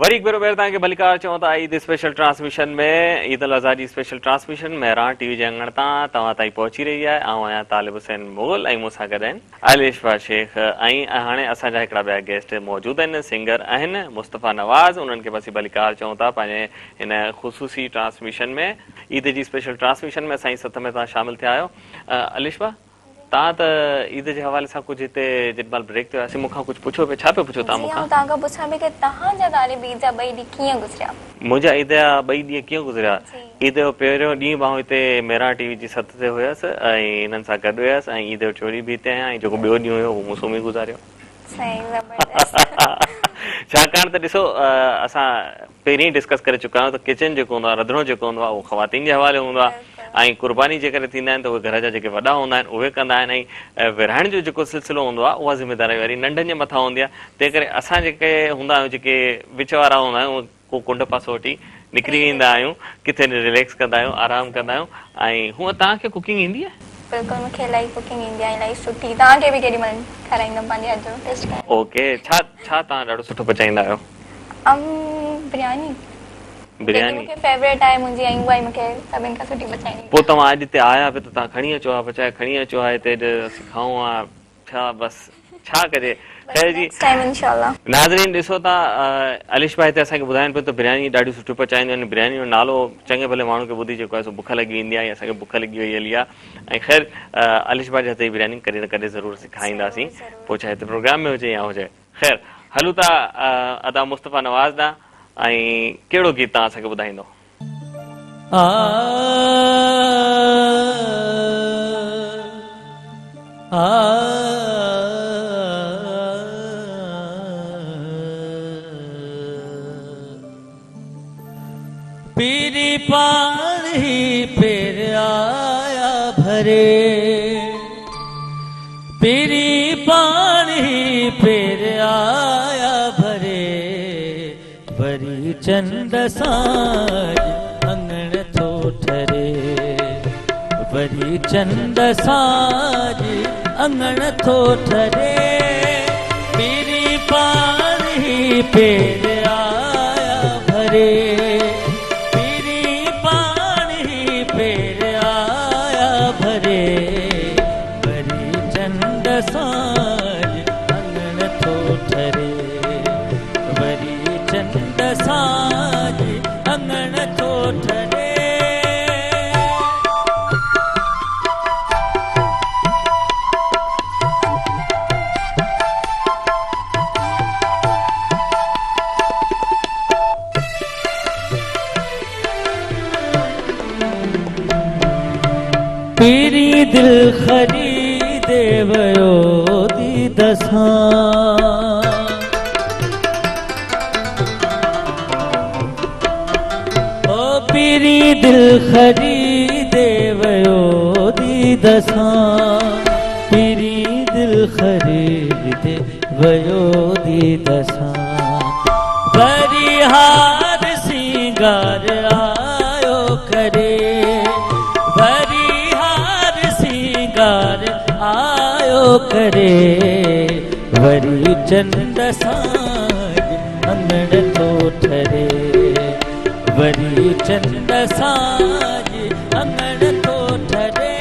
वरी हिकु भेरो ॿीहर तव्हांखे भलीकार चऊं था ईद स्पेशल ट्रांसमिशन में, ईद उल अज़हा जी स्पेशल ट्रांसमिशन मेहरान टीवी जे अंगण तां तव्हां ताईं पहुची रही आहे। आऊं आहियां तालिब हुसैन मुग़ल ऐं मूंसां गॾु आहिनि अलिशफा शेख ऐं हाणे असांजा हिकिड़ा ॿिया गेस्ट मौजूदु आहिनि, सिंगर आहिनि मुस्तफ़ा नवाज़। उन्हनि खे बस भलीकार चऊं था पंहिंजे हिन ख़ुसूसी ट्रांसमिशन में, ईद जी स्पेशल ट्रांसमिशन में असांजी सथ में तव्हां शामिल थिया आहियो। अलिशफा तव्हां त ईद जे हवाले सां कुझु हिते जेॾीमहिल ब्रेक ते हुआसीं मूंखां कुझु पुछो पियो, छा पियो पुछो तव्हां मूंखां? तव्हांखां पुछां पई कि तव्हांजा तालिब ईद जा 2 ॾींहं कीअं गुज़रिया? मुंहिंजा ईद जा 2 ॾींहं कीअं गुज़रिया? ईद जो पहिरियों ॾींहुं मां हिते मेहरान टीवी जी सथ ते हुयसि ऐं हिननि सां गॾु हुयसि ऐं ईद जो चोरी बि हिते आहियां ऐं जेको ॿियो ॾींहुं हुयो उहो मूं सुम्ही गुज़ारियो। छाकाणि त ॾिसो असां पहिरीं डिस्कस करे चुका आहियूं त किचन जेको हूंदो आहे, रंधिणो जेको हूंदो आहे उहो ख़वातीन जे हवाले हूंदो आहे ऐं कुर्बानी जे करे थींदा आहिनि त उहे घर जा जेके वॾा हूंदा आहिनि उहे कंदा आहिनि ऐं विरहाइण जो जेको सिलसिलो हूंदो आहे उहा ज़िमेदारी वरी नंढनि जे मथां हूंदी आहे। तंहिं करे असां जेके हूंदा आहियूं, जेके विच वारा हूंदा आहियूं, को कुंड पासो वठी निकिरी वेंदा आहियूं, किथे रिलैक्स कंदा आहियूं, आराम कंदा आहियूं। ऐं हूअं तव्हांखे कुकिंग ईंदी आहे? बिल्कुलु मूंखे इलाही कुकिंग ईंदी आहे, इलाही सुठी। तव्हांखे बि केॾी महिल खाराईंदमि पंहिंजे हथ जो टेस्ट कयो। ओके, छा छा तव्हां ॾाढो सुठो पचाईंदा आहियो? बिरयानी बिरयानी मूंखे फेवरेट आहे मुंहिंजी ऐं उहा ई मूंखे सभिनि खां सुठी पचाईंदी। पोइ तव्हां अॼु हिते आया पियो त तव्हां खणी अचो आहे, पचाए खणी अचो आहे हिते असीं खाऊं आहे छा? बसि छा कजे। ख़ैर जी इंशाल्लाह। नाज़रीन ॾिसो था अलिशफा हिते असांखे ॿुधाइनि पियो त बिरयानी ॾाढी सुठी पचाईंदियूं आहिनि। बिरयानी जो नालो चङे भले माण्हू खे ॿुधी जेको आहे सो बुख लॻी वेंदी आहे, असांखे बुख लॻी वई हली आहे। ऐं ख़ैर अलिशफा जे हथ जी बिरयानी कॾहिं न कॾहिं ज़रूरु सिखाईंदासीं, पोइ चाहे हिते प्रोग्राम में हुजे या हुजे। ख़ैर हलूं था अदा मुस्तफ़ा नवाज़ ॾांहुं ऐं कहिड़ो गीत तव्हां असांखे ॿुधाईंदो? पीरी पानी पेर आया भरे, पीरी पानी पेर आया भरे, वरी चंद साज अंगण थो ठरे, वरी चंद साज अंगण थो ठरे, पीरी पानी पेर आया भरे, साज अंगण थो ठरे, वरी चंद साज अंगण थो ठरे। पीरी दिल खरी देवयो दीदसा, ओ पीरी दिल खरी देवयो दीदसा, पीरी दिल खरी देवयो दीदसा, वरी हार सिंगार आयो करे, वरी हार सिंगार आयो करे, वरी चंद साज अंगण थो ठरे, वरी चंद साज अंगण थो ठरे।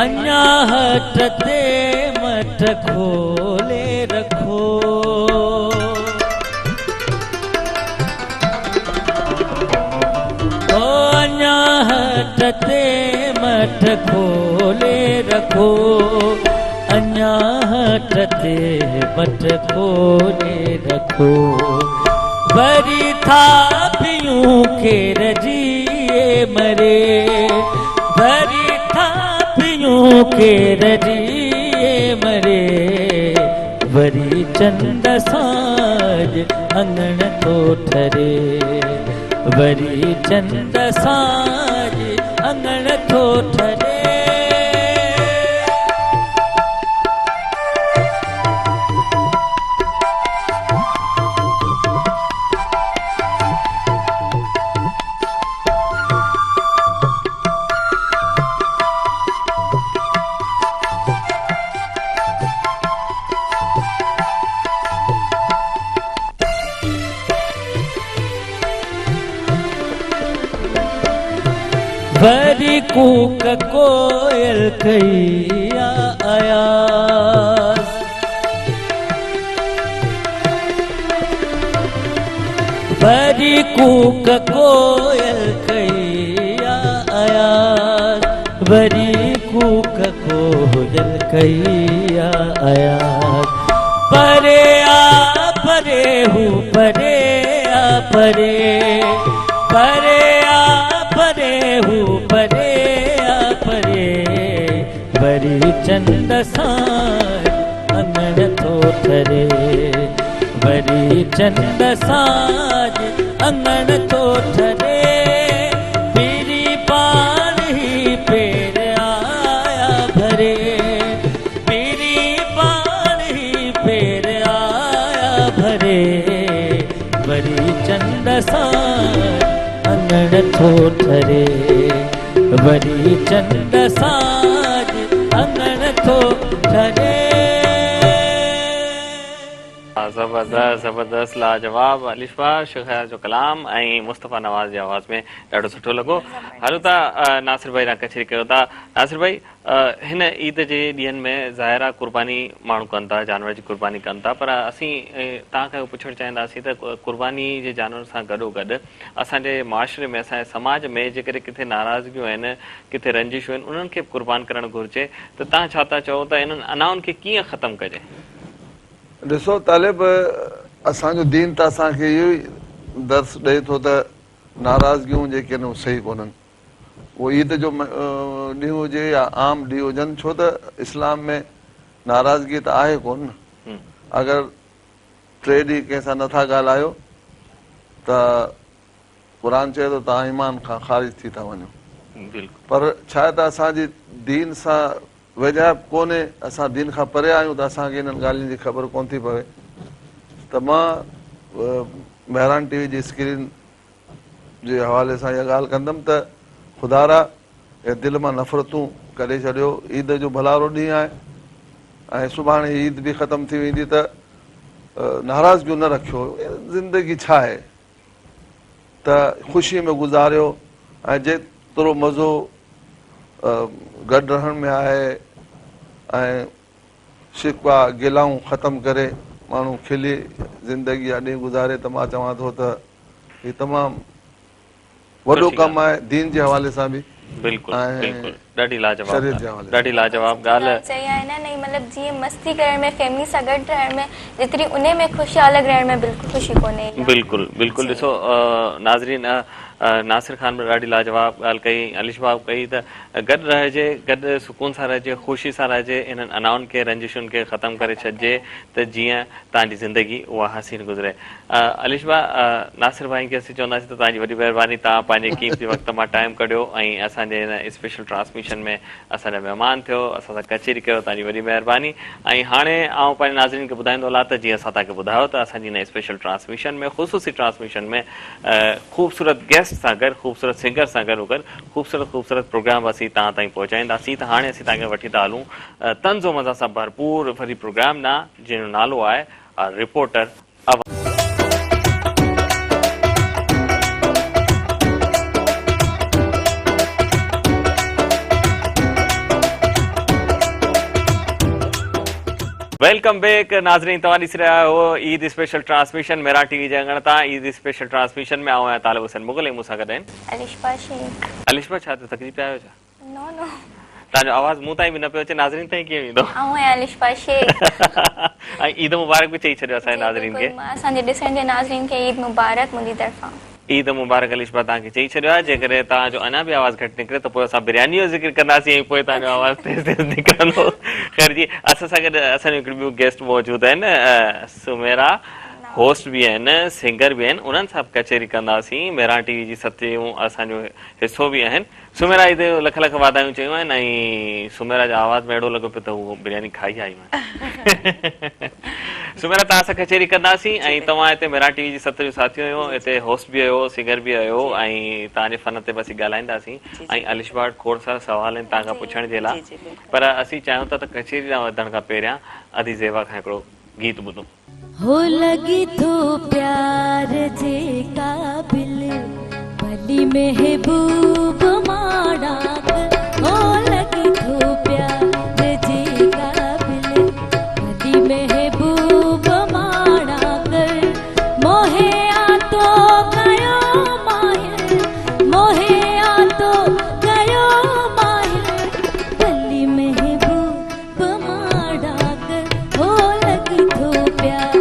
अन्या हट ते मठ खोले रखो, ओ अन्या हट ते मठ खोले रखो, अञा हट ते मट खोले रखो वरी था पियूं केर जिए मरे वरी था पियूं केर जिए मरे वरी चंद साज अंगण तो ठरे वरी चंद साज अंगण तो ठरे वरी कूक कोयल कईया आयास वरी कूक कोयल कईया आयास वरी कूक कोयल कईया आयास परे हूँ परे परे परे परे हूँ परे परे वरी चंद साज अंगण तो ठरे वरी चंद साज अंगण तो ठरे पीरी पान ही पेर आया भरे पीरी पान ही पेर आया भरे वरी चंद साज अंगण तो ठरे वरी चंद साज अंगण तो ठरे ज़बरदस्त ज़बरदस्त लाजवाब अलिशा शुखैर जो कलाम ऐं मुस्तफ़ा नवाज़ जी आवाज़ में ॾाढो सुठो लॻो। हलो था नासिर भाई कचहरी कयो था। नासिर भाई हिन ईद जे ॾींहंनि में ज़ाहिर आहे कुर्बानी माण्हू कनि था जानवर जी कुर्बानी कनि था पर असीं तव्हांखां पुछणु चाहींदासीं त कुर्बानी जे जानवर सां गॾोगॾु असांजे माशरे में असांजे समाज में जेकॾहिं किथे नाराज़गियूं आहिनि किथे रंजिशूं आहिनि उन्हनि खे कुर्बान करणु घुरिजे त तव्हां छा था चओ त इन्हनि अनाउनि खे कीअं ख़तमु कजे? ॾिसो तालिब असांजो दीन त असांखे इहो ई दर्स ॾे थो त नाराज़गियूं जेके आहिनि उहे सही कोन्हनि उहो ईद जो ॾींहुं हुजे या आम ॾींहुं हुजनि छो त इस्लाम में नाराज़गी त आहे कोन न अगरि 3 ॾींहं कंहिंसां नथा ॻाल्हायो त क़ुर चए थो तव्हां ईमान खां ख़ारिज थी था वञो पर छा आहे त असांजी दीन सां वजह कोन्हे असां दीन खां परे आहियूं त असांखे इन्हनि ॻाल्हियुनि जी ख़बर कोन थी पवे त मां महिरान टीवी जी स्क्रीन जे हवाले सां इहा ॻाल्हि कंदुमि त ख़ुदारा ऐं दिलि मां नफ़रतूं कढे छॾियो ईद जो भलारो ॾींहुं आहे ऐं सुभाणे ईद बि ख़तमु थी वेंदी त नाराज़गियूं न रखियो ज़िंदगी छा आहे त ख़ुशी में गुज़ारियो ऐं जेतिरो मज़ो गॾु रहण में आहे ऐं शिकवा गिलाऊं ख़तमु करे माण्हू खिली ज़िंदगी जा ॾींहुं गुज़ारे त मां चवां थो त हीउ तमामु वॾो कमु आहे दीन जे हवाले सां बि बिल्कुलु बिल्कुलु ॾाढी लाजवाब ॻाल्हि चई आहे न नहीं मतलब जीअं मस्ती करण में फैमिली सां गॾु रहण में जेतिरी उन में ख़ुशी अलॻि रहण में बिल्कुलु ख़ुशी कोन्हे। बिल्कुलु ॾिसो नाज़रीन नासिर ख़ान में ॾाढी लाजवाब ॻाल्हि कई अलिशा कई त गॾु रहिजे गॾु सुकून सां रहिजे ख़ुशी सां रहिजे इन्हनि अनाउनि खे रंजिशुनि खे ख़तमु करे छॾिजे त जीअं तव्हांजी ज़िंदगी उहा हसीन गुज़रे। अलिशा नासिर भाई खे असीं चवंदासीं त तव्हांजी वॾी महिरबानी तव्हां पंहिंजे क़ीमती वक़्त मां टाइम कढियो ऐं असांजे हिन स्पेशल ट्रांसमिशन में असांजा महिमान थियो असां सां कचहरी कयो तव्हांजी वॾी महिरबानी। ऐं हाणे आउं पंहिंजे नाज़रीन खे ॿुधाईंदो हलां त जीअं असां तव्हांखे ॿुधायो त असांजी हिन स्पेशल ट्रांसमिशन में ख़ुसूसी ट्रांसमिशन में ख़ूबसूरत गेस्ट सां गॾु ख़ूबसूरत सिंगर सां गॾु ख़ूबसूरत प्रोग्राम असीं तव्हां ताईं पहुचाईंदासीं त हाणे असीं तव्हांखे वठी था हलूं तंज़ो मज़ा सां भरपूर वरी प्रोग्राम न जंहिंजो नालो आहे रिपोर्टर वेलकम बैक नाज़रीन तव्हां ॾिसी रहिया आहियो ईद स्पेशल ट्रांसमिशन मेरा टीवी जे अंगण तां ईद स्पेशल ट्रांसमिशन में आऊं तालिब हुसैन मुगल ऐं मूंसां गॾु आहिनि अलिशा शेख। अलिशा छा थियो तकलीफ़ आयो छा? नो तव्हांजो आवाज़ मूं ताईं बि न पियो अचे, नाज़रीन ताईं कीअं वेंदो? ऐं आहियां अलिशा शेख। ऐं ईद मुबारक बि चई छॾियो असांजे नाज़रीन खे। मां असांजे ॾिसण जे नाज़रीन खे ईद मुबारक मुंहिंजी तरफ़ां। ईद मुबारक अलिशा तव्हांखे चई छॾियो आहे। जेकॾहिं तव्हांजो अञा बि आवाज़ घटि निकिरे त पोइ असां बिरयानी जो ज़िक्र कंदासीं ऐं पोइ तव्हांजो आवाज़ तेज़ तेज़ निकिरंदो। ख़ैर जी, असां सां गॾु असांजो हिकिड़ो ॿियो गेस्ट मौजूदु आहिनि, सुमेरा होस्ट भी आहिनि, सिंगर भी आहिनि, उन्हनि सां कचेरी कंदासीं। मेरा टीवी जी सत्ययूं असांजो हिसो भी आहिनि। सुमेरा ईद जो लख लख वाधायूं चयूं आहिनि ऐं सुमेरा जो आवाज़ में अहिड़ो लॻो पियो त उहो बिरयानी खाई आई आहियूं। सुमेरा तव्हां सां कचेरी कंदासीं ऐं तव्हां हिते मेरा टीवी जी सत्य जो साथी आहियो, हिते होस्ट भी आहियो, सिंगर भी आहियो ऐं तव्हांजे फन ते बसि ॻाल्हाईंदासीं ऐं अलिशा वटि खोड़ सारा सवाल आहिनि तव्हां खां पुछण जे लाइ। पर असीं चाहियूं था त कचेरी लाइ वधण खां पहिरियां अदी ज़ेवा खां हिकिड़ो गीत ॿुधूं। हो लगी तो प्यार जे काबिल भली महबूब माड़ा, हो लगी तो प्यार जे काबिल भली महबूब माड़ा कर, मोहे आ तो कयो माहिर, मोहे आ तो कयो माहिर, भली महबूब माड़ा कर, हो लगी तो प्यार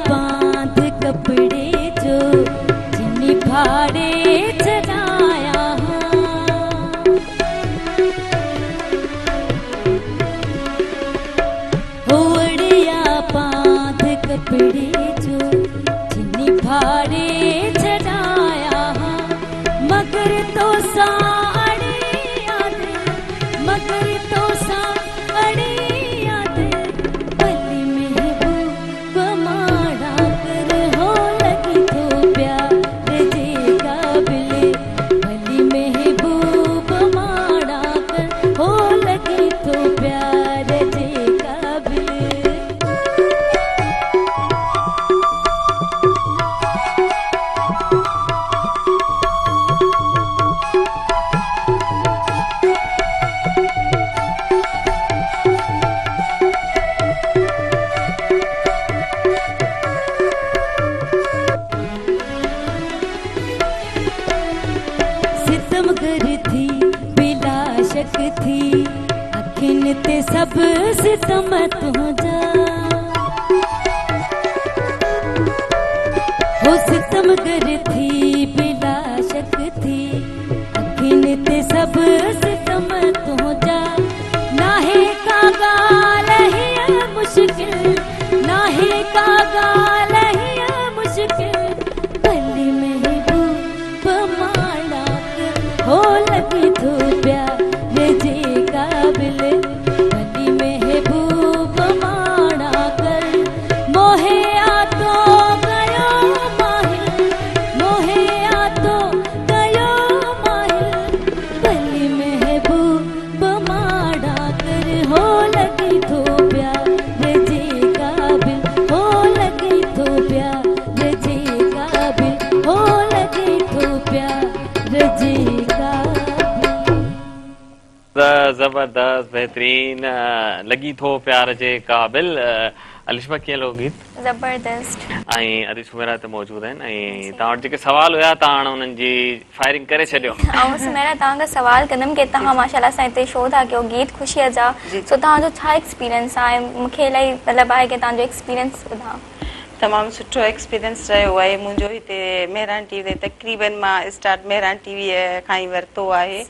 बांध कपड़े जो जिन्नी भाड़े चढ़ाया, होड़िया बांध कपड़े जो जिन्नी भाड़े चढ़ाया, मगर तो साड़ी याद, मगर तो साड़ी याद, भली महबूब माड़ा कर, हो लगी तो प्यार जे काबिल, भली महबूब माड़ा कर, हो लगी तो प्यार जे काबिल। सितमगर थी बिला शक थी, अखिन ते सब सितम तुझा, हो सितमगर थी बिला शक थी, अखिन ते सब सितम तुझा, नाहे का गाल है मुश्किल, नाहे का गाल है मुश्किल, भली महबूब माड़ा कर, हो लगी तो प्यार जे काबिल, भली महबूब माड़ा कर, मोहे आ तो कयो माहिर, मोहे आ तो कयो माहिर, भली महबूब माड़ा कर, हो लगी तो प्यार जे काबिल, हो लगी तो प्यार जे काबिल, हो लगी तो प्यार जे काबिल। जबरदस्त, बेहतरीन, लगी थो प्यार जे काबिल। अलिशा कीअं लॻो गीत? ज़बरदस्त। ऐं अदी सुमेरा हिते मौजूदु आहिनि ऐं तव्हां वटि जेके सवाल हुया तव्हां हाणे उन्हनि जी फायरिंग करे छॾियो। ऐं सुमेरा तव्हां खां सवाल कंदमि की तव्हां माशाल्लाह सां हिते शो था कयो गीत ख़ुशीअ जा, सो तव्हांजो छा एक्सपीरियंस आहे? मूंखे इलाही मतिलबु आहे की तव्हांजो एक्सपीरियंस ॿुधां। तमामु सुठो एक्सपीरियंस रहियो आहे मुंहिंजो हिते मेहरान टीवी ते। तक़रीबन मां स्टार्ट मेहरान टीवी खां ई वरितो आहे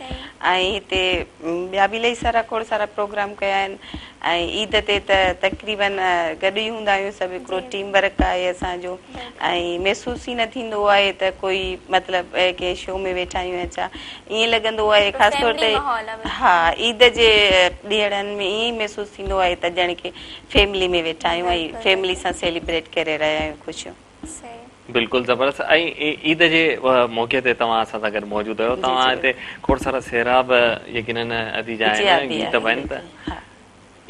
ऐं हिते ॿिया बि इलाही सारा खोड़ सारा प्रोग्राम कया आहिनि ऐं ईद ते त तक़रीबन गॾु ई हूंदा आहियूं सभु, हिकिड़ो टीम वर्क आहे असांजो ऐं महसूस ई न थींदो आहे त कोई मतिलबु कंहिं शो में वेठा आहियूं या छा, ईअं लॻंदो आहे ख़ासि तौर ते हा ईद जे ॾींहंनि में ईअं महसूस थींदो आहे त ॼण के फैमिली में वेठा आहियूं ऐं फैमिली सां सेलिब्रेट करे रहिया आहियूं ख़ुशियूं। बिल्कुलु ज़बरदस्त। ऐं ईद जे मौक़े ते तव्हां असां सां गॾु मौजूदु आहियो, तव्हां हिते खोड़ सारा सेहराब यकीनन अदी जा आहिनि, गीत बि आहिनि, त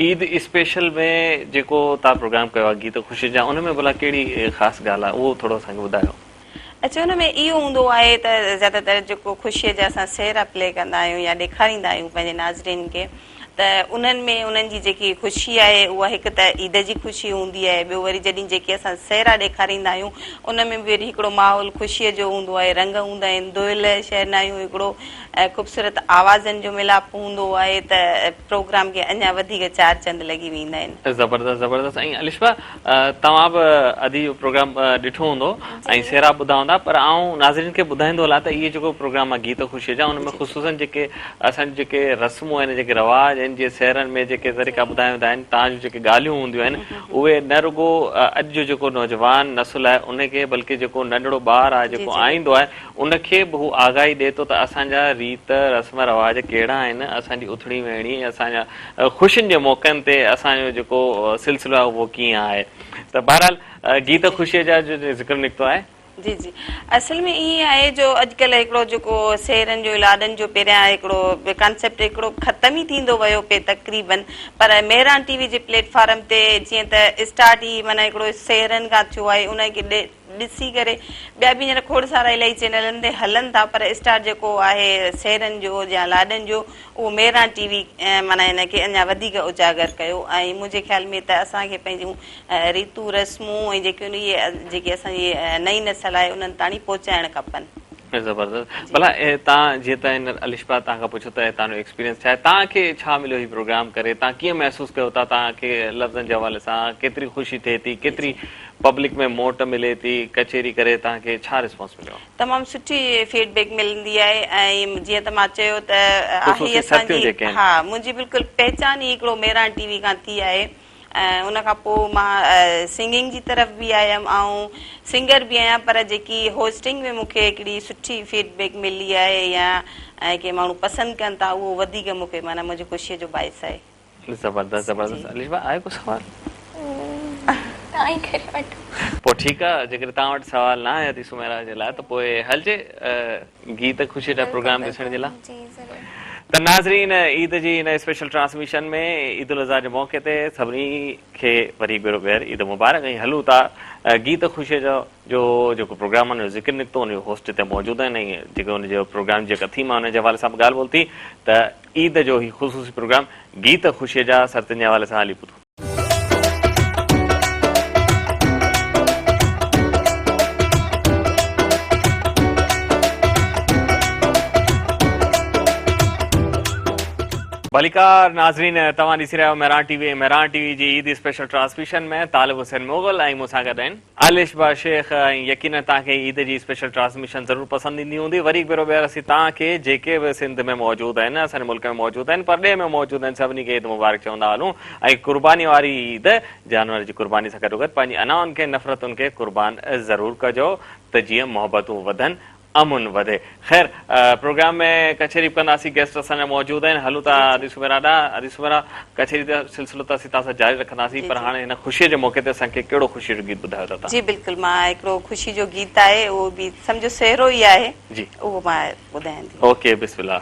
ईद स्पेशल में जेको तव्हां प्रोग्राम कयो आहे गीत ख़ुशी जा, उन में भला कहिड़ी ख़ासि ॻाल्हि आहे उहो थोरो असांखे ॿुधायो। अच्छा, हुन में इहो हूंदो आहे त ज़्यादातर जेको ख़ुशीअ जा असां सेहरा प्ले कंदा आहियूं या ॾेखारींदा आहियूं पंहिंजे नाज़रीन खे, त उन्हनि में उन्हनि जी जेकी ख़ुशी आहे उहा हिकु त ईद जी ख़ुशी हूंदी आहे, ॿियो वरी जॾहिं जेके असां सेहरा ॾेखारींदा आहियूं उन में बि वरी हिकिड़ो माहौल ख़ुशीअ जो हूंदो आहे, रंग हूंदा आहिनि, दुहिल शहनायूं, हिकिड़ो ख़ूबसूरत आवाज़नि जो मिलाप हूंदो आहे, त प्रोग्राम खे अञा वधीक चार चंद लॻी वेंदा आहिनि। ज़बरदस्त ज़बरदस्त। ऐं अलिशा तव्हां बि अधी प्रोग्राम ॾिठो हूंदो ऐं सेहरा ॿुधा हूंदा, पर आउं नाज़रीन खे ॿुधाईंदो हलां त इहे जेको प्रोग्राम आहे गीत ख़ुशीअ जा, उन में ख़ुशूसन जेके असांजी जेके रस्मूं आहिनि, जेके रवाज आहिनि, जीअं शहरनि में जेके तरीक़ा ॿुधाया वेंदा आहिनि, तव्हांजूं जेके ॻाल्हियूं हूंदियूं आहिनि उहे न रुगो अॼु जो जेको नौजवान नसुल आहे उनखे, बल्कि जेको नंढड़ो ॿारु आहे जेको आईंदो आहे उनखे बि हू आगाही ॾिए थो त असांजा रीत रस्म रवाज कहिड़ा आहिनि, असांजी उथणी वेहणी, असांजा ख़ुशियुनि जे मौक़नि ते असांजो जेको सिलसिलो आहे उहो कीअं आहे। त बहरहाल गीत ख़ुशीअ जा जो ज़िक्र निकितो आहे। जी जी, असल में ईअं आहे जो अॼुकल्ह हिकिड़ो जेको सेहरनि जो लाॾनि जो पहिरियां हिकिड़ो कॉन्सेप्ट हिकिड़ो ख़तम ई थींदो वियो पे तक़रीबन, पर मेहरान टीवी जे प्लेटफॉर्म ते जीअं त स्टार्ट ई माना हिकिड़ो सेहरनि खां थियो आहे, उनखे ॾिसी करे ॿिया बि हींअर खोड़ सारा इलाही चैनलनि ते हलनि था, पर स्टार्ट जेको आहे सेहरनि जो या लाॾनि जो उहो मेहरान टीवी माना हिनखे अञा वधीक उजागर कयो। ऐं मुंहिंजे ख्याल में त असांखे पंहिंजूं रीतूं रस्मूं ऐं जेके इहे जेके असांजी नई नस्ल आहे उन्हनि ताणी पहुचाइणु खपनि। ज़बरदस्त। भला तव्हां जीअं त हिन अलिशा तव्हांखां पुछो त तव्हांजो एक्सपीरियंस छा आहे, तव्हांखे छा मिलियो हीउ प्रोग्राम करे, तव्हां कीअं महसूसु कयो था, तव्हांखे लफ़्ज़नि जे हवाले सां केतिरी ख़ुशी थिए थी, केतिरी पब्लिक में मोट मिले थी, कचेरी करे तव्हांखे छा रिस्पॉन्स मिलियो? तमामु सुठी फीडबैक मिलंदी आहे ऐं जीअं त मां चयो त आहे असांजी, हा मुंहिंजी बिल्कुलु पहचान ई हिकिड़ो मेहरान टीवी खां थी आहे। ऐं उन खां पोइ मां सिंगिंग जी तरफ़ बि आयमि ऐं सिंगर बि आहियां, पर जेकी होस्टिंग में मूंखे हिकिड़ी सुठी फीडबैक मिली आहे या के माण्हू पसंदि कनि था, उहो वधीक मूंखे माना मुंहिंजी ख़ुशीअ जो बाइस आहे। ज़बरदस्त ज़बरदस्त। अलिशा आहे को सवाल? पोइ ठीकु आहे, जेकर तव्हां वटि सवाल न आहे अदी सुमेरा जे लाइ त पोइ हलजे गीत ख़ुशीअ जा प्रोग्राम ॾिसण जे लाइ। त नाज़रीन, ईद जी हिन स्पेशल ट्रांसमिशन में ईद उल अज़हा जे मौक़े ते सभिनी खे वरी भेरो ॿीहर ईद मुबारक। ऐं हलूं था गीत ख़ुशीअ जो जेको प्रोग्राम आहे हुनजो ज़िक्र निकितो, हुनजो होस्ट हिते मौजूदु आहिनि ऐं जेको हुनजो प्रोग्राम जेका थीम आहे हुनजे हवाले सां बि ॻाल्हि ॿोल थी, त ईद जो ही ख़ुशूसी प्रोग्राम गीत ख़ुशीअ जा सरतियुनि जे हवाले सां हली ॿुधो। भलीकार नाज़रीन, तव्हां ॾिसी रहिया आहियो मेहरान टीवी जी ईद स्पेशल ट्रांसमिशन में तालिब हुसैन मोगल ऐं मूंसां गॾु आहिनि आलिशा शेख। ऐं यकीन तव्हांखे ईद जी स्पेशल ट्रांसमिशन ज़रूरु पसंदि ईंदी हूंदी। वरी भेरो ॿीहर असीं तव्हांखे जेके बि सिंध में मौजूदु आहिनि, असांजे मुल्क में मौजूदु आहिनि, परॾे में मौजूदु आहिनि, सभिनी खे ईद मुबारक चवंदा हलूं। ऐं क़ुर्बानी वारी ईद, जानवर जी क़ुर्बानी सां गॾोगॾु पंहिंजी अनाउनि खे नफ़रतुनि खे क़ुर्बान ज़रूरु कजो त जीअं मोहबतूं वधनि, अमुन वधे। ख़ैर, प्रोग्राम में कचेरी कंदासीं, गेस्ट असांजा मौजूदु आहिनि। हलूं था अदी सुमेरा ॾांहुं। अदी सुमेरा, कचेरी जो सिलसिलो त असीं तव्हां सां जारी रखंदासीं, पर हाणे हिन ख़ुशीअ जे मौक़े ते असांखे कहिड़ो ख़ुशीअ जो गीत ॿुधायो था? जी बिल्कुलु, मां हिकिड़ो ख़ुशी जो गीत आहे, उहो बि सम्झो सेहरो ई आहे जी, उहो मां ॿुधायां थी। ओके, बिस्मिल्लाह।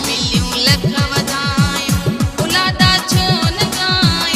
मिलियूं लख वधायूं, उलादा छो न ॻायूं।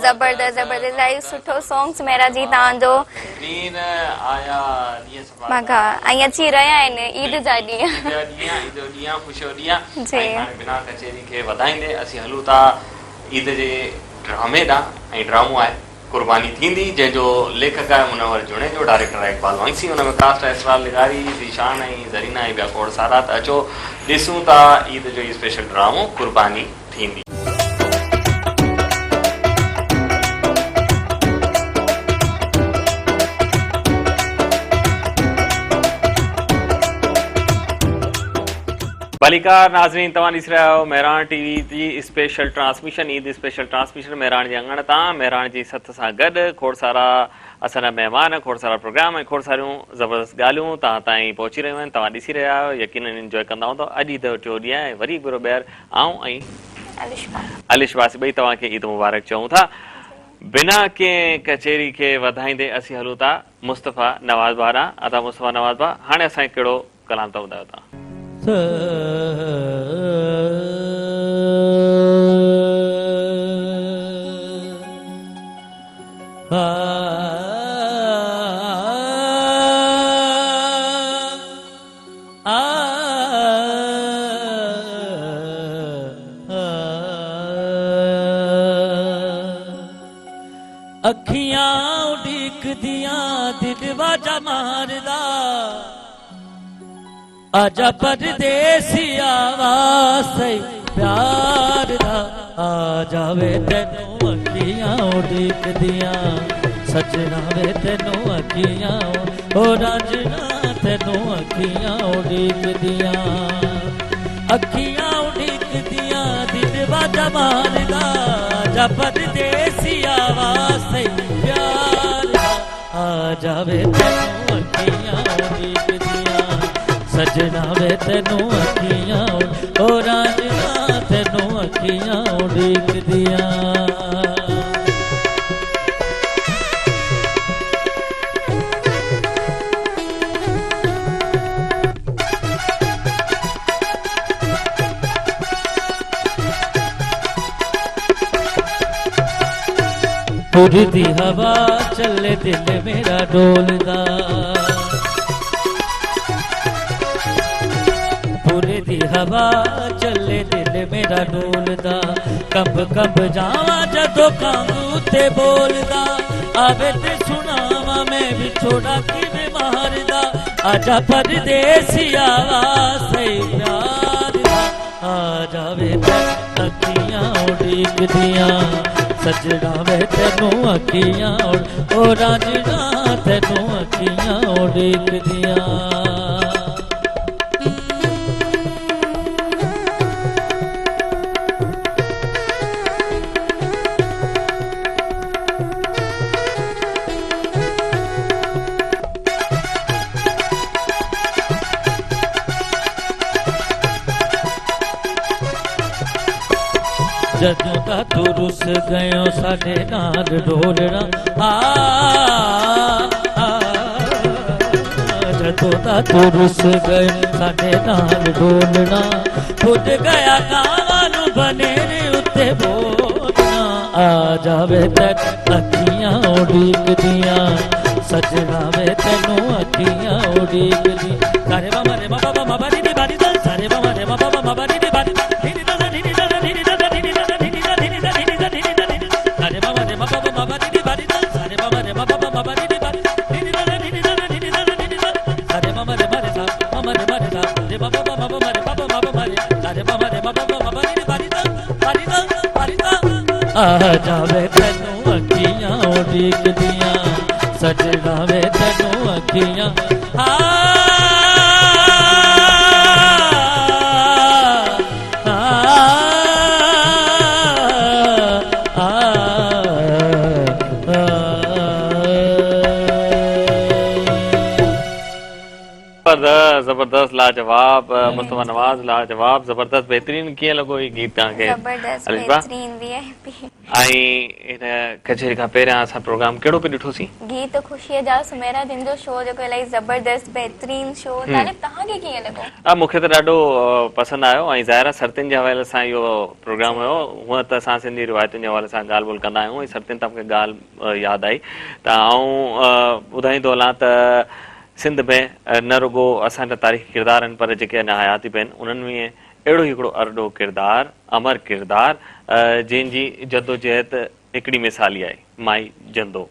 ज़बरदस्त ज़बरदस्त इलाही सुठो सॉन्ग्स मेरा जी तव्हांजो ॾींहं आया ॾींहं सफ़ा मां ऐं अची रहिया आहिनि ईद जा ॾींहं ईद जो ॾींहुं ख़ुशीअ जो ॾींहुं जी। ऐं हाणे बिना कचेरी खे वधाईंदे असीं हलूं था ईद जे ड्रामे ॾांहुं ऐं ड्रामो आहे कुर्बानी थींदी जंहिंजो लेखक आहे मुनवर जुणेजो डायरेक्टर आहे इकबाल वंसी हुन में कास्ट आहे इसरार लिगारी ज़ीशान ऐं ज़रीना ऐं ॿिया खोड़ सारा त अचो ॾिसूं था ईद जो ई स्पेशल ड्रामो कुर्बानी थींदी। भलीकार नाज़रीन तव्हां ॾिसी रहिया आहियो मेहरान टीवी जी special transmission Eid special transmission Mehran जे अंगण तां मेहरान जी सथ सां गॾु खोड़ सारा असांजा महिमान खोड़ सारा प्रोग्राम ऐं खोड़ सारियूं ज़बरदस्त ॻाल्हियूं तव्हां ताईं पहुची रहियूं आहिनि तव्हां ॾिसी रहिया आहियो यकीनन इंजॉय कंदा हूंदव अॼु ईद जो टियों ॾींहुं आहे वरी बुरो ॿीहर आऊं ऐं अलिश वासी ॿई तव्हांखे ईद मुबारक चऊं था। बिना कंहिं कचेरी खे वधाईंदे असीं हलूं था मुस्तफ़ा नवाज़ ॾांहुं। अदा मुस्तफ़ा नवाज़ भाउ हाणे असांखे कहिड़ो कलाम था ॿुधायो तव्हां? अखियां उड़ीक दिया दिल वाजा मारदा आजा परदेसी आवाज़ सही प्यार दा आ जावे तेनू अखियां उड़ीक दिया सजना वे तेनू अखियां ओ राजना तेनू अखियां उड़ीक दिया अखियां उड़ीक दिया दिल वाजा मारदा आजा परदेसी आवाज़ सही प्यार दा आ जावे तेनू अखियां उड़ीक दिया सजना वे तेनू अखियां ओ राजना तेनू अखियां उड़ीक दिया। उड़दी हवा चले दिल मेरा डोलदा उड़दी हवा चले दिल मेरा डोलदा कंब कंब जावा जदों कांगू ते बोलदा आवे ते सुनावा मैं विछोड़ा किवें मारदा आजा परदेसी आवाज़ सही प्यार दा आ जावे अखियां उड़ीक दिया सजना वे तेनू अखियां ओ राजना तेनू अखियां उड़ीक दिया। जदों दा तू रुस गयो साडे नाल डोलना जदों दा तू रुस गयो साडे नाल डोलना खुद गया गावां नू बनेरे उत्ते बोलना आ जावे तक अखियां उड़ीक दिया सजना वे तेनू अखियां उड़ीक दी सारे बाबा रे बाबा बाबा दी बादी सारे बाबा रे बाबा बाबा दी बादी आ जावे तेनू अखियां उड़ीक दिया सजना वे तेनू अखियां जबरदस्त लाजवाब मुस्तफा नवाज लाजवाब जबरदस्त बेहतरीन कीअं लॻो ही गीत तव्हांखे? ज़बरदस्त अलिश भाउ? बेहतरीन वीआईपी ऐं हिन कचेरी खां पहिरियां असां प्रोग्राम कहिड़ो पे ॾिठोसीं? गीत ख़ुशीअ जा सुमेरा दिन जो शो जेको इलाही ज़बरदस्त बहितरीन शो तारीफ़ तव्हांखे कीअं लॻो? मूंखे त ॾाढो पसंदि आयो ऐं ज़ाहिर आहे सरतियुनि जे हवाले सां इहो प्रोग्राम हुयो। हूअं त असां सिंधी रिवायतुनि जे हवाले सां ॻाल्हि ॿोल कंदा आहियूं ऐं सरतियुनि तां मूंखे ॻाल्हि यादि आई त आउं ॿुधाईंदो हलां त सिंध में न रुॻो असांजा तारीख़ी किरदार आहिनि पर जेके अञा हयाती पिया आहिनि उन्हनि में अहिड़ो हिकिड़ो अरड़ो किरदारु अमर किरदारु जंहिंजी जदोजहद हिकिड़ी मिसाली आहे, माई जिंदो।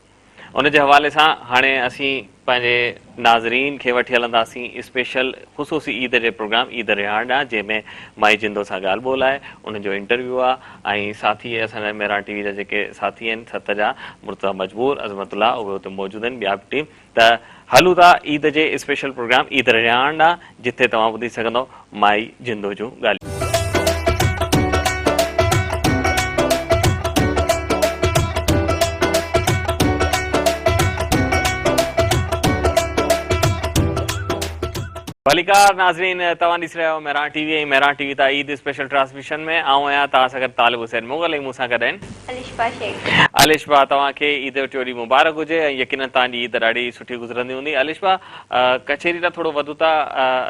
उन जे हवाले सां हाणे असीं पंहिंजे नाज़रीन खे वठी हलंदासीं स्पेशल ख़ुसूसी ईद जे प्रोग्राम ईद रिहाड़ ॾांहुं, जंहिंमें माई जिंदो सां ॻाल्हि ॿोल आहे, उनजो इंटरव्यू आहे ऐं साथी असांजा मेरा टीवी जा जेके साथी आहिनि सत जा मुर्तज़ा मजबूर अज़मतुल्ला उहे हुते मौजूदु आहिनि, ॿिया बि टीम। त हलूं था ईद जे स्पेशल प्रोग्राम ईद रिहाड़ ॾांहुं, जिथे तव्हां ॿुधी सघंदव माई जिंदो जूं ॻाल्हियूं। भलीकार नाज़रीन, तव्हां ॾिसी रहिया आहियो मेरा टीवी ऐं मेरा टीवी तां ईद स्पेशल ट्रांसमिशन में। आऊं आहियां तव्हां सां गॾु तालिब हुसैन मुग़ल ऐं मूंसां गॾु आहिनि अलिशबा शेख। अलिशबा, तव्हांखे ईद जो टियों ॾींहुं मुबारक हुजे ऐं यकीनन तव्हांजी ईद ॾाढी सुठी गुज़रंदी हूंदी। अलिशबा, कचेरी तां थोरो वधूं था,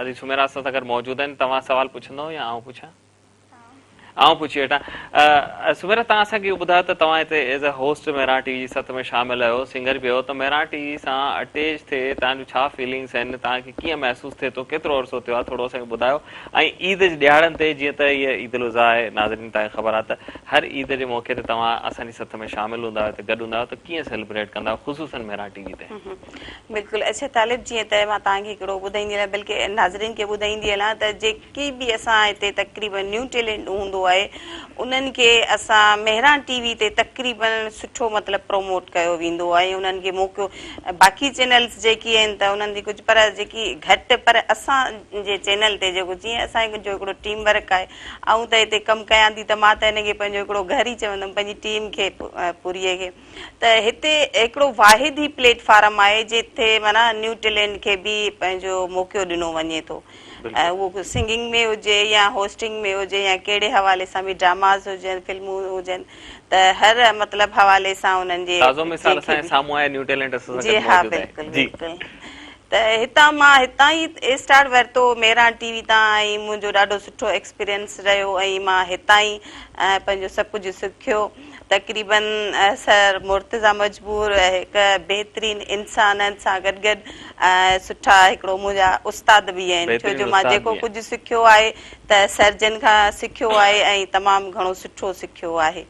अली सुमेरा सां गॾु मौजूदु आहिनि। तव्हां सवाल पुछंदव या आउं पुछां? आउं पुछी वठां। सुमेरा, तव्हां असांखे ॿुधायो त तव्हां हिते एज़ अ होस्ट मेरा टीवी जी सत में शामिल आहियो, सिंगर बि आहियो, त मेरा टीवी सां अटैच थिए तव्हांजूं छा फीलिंग्स आहिनि, तव्हांखे कीअं महसूसु थिए थो, केतिरो अर्सो थियो आहे, थोरो असांखे ॿुधायो। ऐं ईद जे ॾियारनि ते जीअं त इहा ईद उल अज़हा आहे, नाज़रीन तव्हांखे ख़बर आहे त हर ईद जे मौक़े ते तव्हां असांजी सत में शामिल हूंदा आहियो, गॾु हूंदा आहियो, त कीअं सेलिब्रेट कंदा आहियो ख़ुशूसन मेरा टीवी ते? बिल्कुलु। अच्छा तालिब, जीअं त मां तव्हांखे हिकिड़ो ॿुधाईंदी हलां, बल्कि नाज़रीन खे ॿुधाईंदी हलां त जेकी बि असां हिते तक़रीबन न्यू टैलेंट हूंदो आहे उन्हनि खे असां मेहरान टीवी ते तक़रीबन सुठो मतिलबु प्रमोट कयो वेंदो आहे, उन्हनि खे मौक़ो। बाक़ी चैनल्स जेकी आहिनि त उन्हनि जी कुझु पर जेकी घटि, पर असांजे चैनल ते जेको जीअं असांजो हिकिड़ो टीम वर्क आहे, ऐं त हिते कमु कयां थी त मां त हिनखे पंहिंजो हिकिड़ो घर ई चवंदमि, पंहिंजी टीम खे पूरीअ खे। त हिते हिकिड़ो वाहिद ई प्लेटफॉर्म आहे जिथे माना न्यू टैलेंट खे बि पंहिंजो मौक़ो ॾिनो वञे थो, उहो सिंगिंग में हुजे या होस्टिंग में हुजे या कहिड़े हवाले सां बि ड्रामास हुजनि, फिल्मूं हुजनि, त हर मतिलबु हवाले सां उन्हनि जे ताज़ो मिसाल असांजे साम्हूं आहे न्यू टैलेंट असां सां जी हा बिल्कुलु बिल्कुलु। त हितां ई स्टार्ट वरितो मेरा टीवी तां, ऐं मुंहिंजो ॾाढो सुठो एक्सपीरियंस रहियो ऐं मां हितां ई पंहिंजो सभु कुझु सिखियो। तक़रीबन सर मुर्तज़ा मजबूर हिकु बहितरीन इंसाननि सां गॾु गॾु सुठा हिकिड़ो मुंहिंजा उस्ताद बि आहिनि, छो जो मां जेको कुझु सिखियो आहे त सरजन खां सिखियो आहे ऐं तमामु घणो सुठो सिखियो आहे।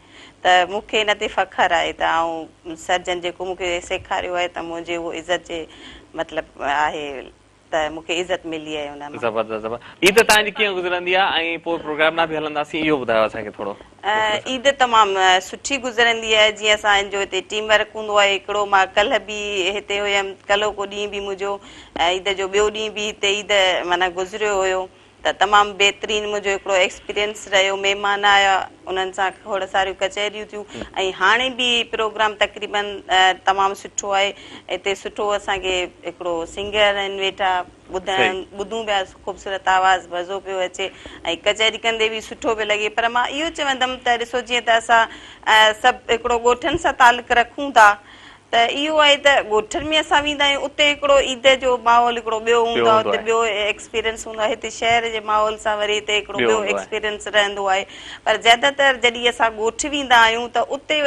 त मूंखे हिन ते फ़ख़्रु आहे त ऐं सर्जन जेको मूंखे सेखारियो आहे त मुंहिंजे उहो इज़त जे मतिलबु आहे, त मूंखे इज़त मिली आहे हुन में। ज़बरदस्त ज़बरदस्त। ईद तव्हांजी कीअं गुज़रंदी आहे ऐं पोइ प्रोग्राम में बि हलंदासीं, इहो ॿुधायो असांखे थोरो। ईद तमामु सुठी गुज़रंदी आहे, जीअं असांजो हिते टीम वर्क हूंदो आहे हिकिड़ो। मां कल्ह बि हिते हुयमि, कल्ह को ॾींहुं बि मुंहिंजो ईद जो ॿियो ॾींहुं बि हिते ईद माना गुज़रियो हुयो, त तमामु बहितरीनु मुंहिंजो हिकिड़ो एक्सपीरियंस रहियो। महिमान आया, उन्हनि सां खोड़ सारियूं कचहरियूं थियूं, ऐं हाणे बि प्रोग्राम तक़रीबन तमामु सुठो आहे। हिते सुठो असांखे हिकिड़ो सिंगर आहिनि वेठा, ॿुधूं पिया, ख़ूबसूरत आवाज़ मज़ो पियो अचे ऐं कचहरी कंदे बि सुठो पियो लॻे। पर मां इहो चवंदमि त ॾिसो, जीअं त असां सभु हिकिड़ो ॻोठनि सां तालुक़ु रखूं था, त इहो आहे त ॻोठनि में असां वेंदा आहियूं, उते हिकिड़ो ईद जो माहौल हिकिड़ो ॿियो हूंदो आहे, उते ॿियो एक्सपीरियंस हूंदो आहे। हिते शहर जे माहौल सां वरी हिते हिकिड़ो ॿियो एक्सपीरियंस रहंदो आहे। पर ज़्यादातर जॾहिं असां ॻोठ वेंदा आहियूं त उते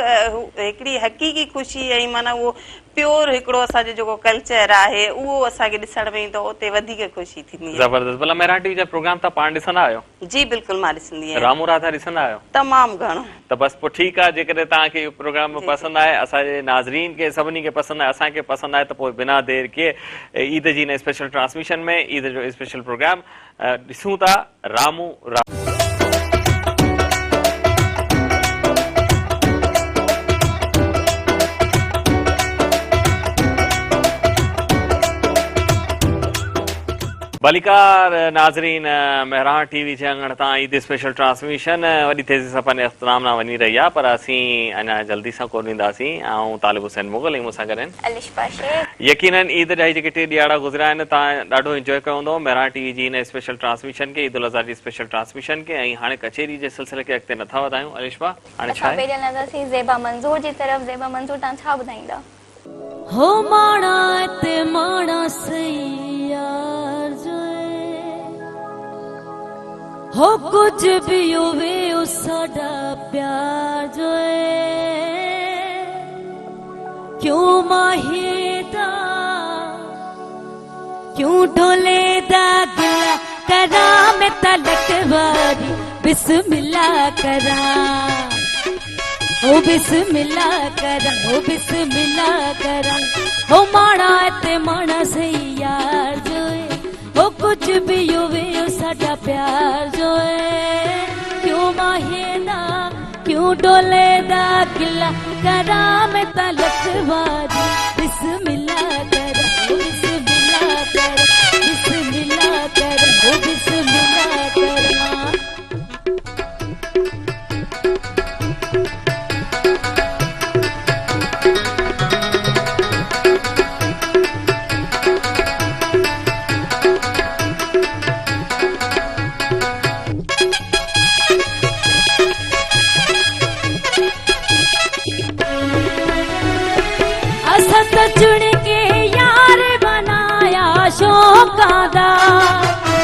हिकिड़ी हक़ीक़ी ख़ुशी ऐं माना उहो प्योर हिकिड़ो असांजो जेको कल्चर आहे उहो असांखे ॾिसण में ईंदो, उते वधीक ख़ुशी थींदी आहे। ज़बरदस्त। भला मेरा टीवी जा प्रोग्राम तव्हां पाण ॾिसंदा आहियो? जी बिल्कुलु, मां ॾिसंदी आहियां। रामू राधा ॾिसंदा आहियो? तमामु घणो। त बसि पोइ ठीकु आहे, जेकॾहिं तव्हांखे इहो प्रोग्राम पसंदि आहे, असांजे नाज़रीन खे सभिनी खे पसंदि आहे, असांखे पसंदि आहे, त पोइ बिना देरि के ईद जी हिन स्पेशल ट्रांसमिशन में ईद जो स्पेशल प्रोग्राम ॾिसूं था रामू राधा। बलिकार नाज़रीन, मेहरान टीवी जे अंगण तां ईद स्पेशल ट्रांसमिशन वॾी तेज़ी सां पंहिंजे इख़्तिताम न वञी रही आहे, पर असीं अञा जल्दी सां कोन ईंदासीं। ऐं तालिब हुसैन मुग़ल ऐं मूंसां गॾु आहिनि अलिशा शेख। यकीनन ईद जा जेके 3 ॾियारा गुज़रिया आहिनि तव्हां ॾाढो इंजॉय कयो हूंदो मेहरान टीवी जी इन स्पेशल ट्रांसमिशन खे, ईद उल अज़हा जी स्पेशल ट्रांसमिशन खे। ऐं हाणे कचेरी जे सिलसिले खे अॻिते नथा वधायूं। अलिशा, हाणे छा आहे? पहिरियों हलंदासीं ज़ेबा मंज़ूर जी तरफ़। ज़ेबा मंज़ूर, तव्हां छा ॿुधाईंदा? हो माड़ा ते माड़ा सही यार जो हो कुछ भी होवे उस साडा प्यार जो क्यों माहिदा क्यों ढोले दा गिला करा मैं तलक वारी बिस्मिल्लाह करा ओ बिस्मिल्लाह करा ओ बिस्मिल्लाह करा हो माड़ा ते माड़ा सही यार जो हो कुछ भी होवे ओ साडा प्यार जो क्यों माहेदा क्यों डोले दा किला करा मैं तलक वारी बिस्मिल्लाह करा ओ बिस्मिल्लाह करा बिस्मिल्लाह करा ओ बिस्मिल्लाह करा। चुन के यार बनाया शौका दा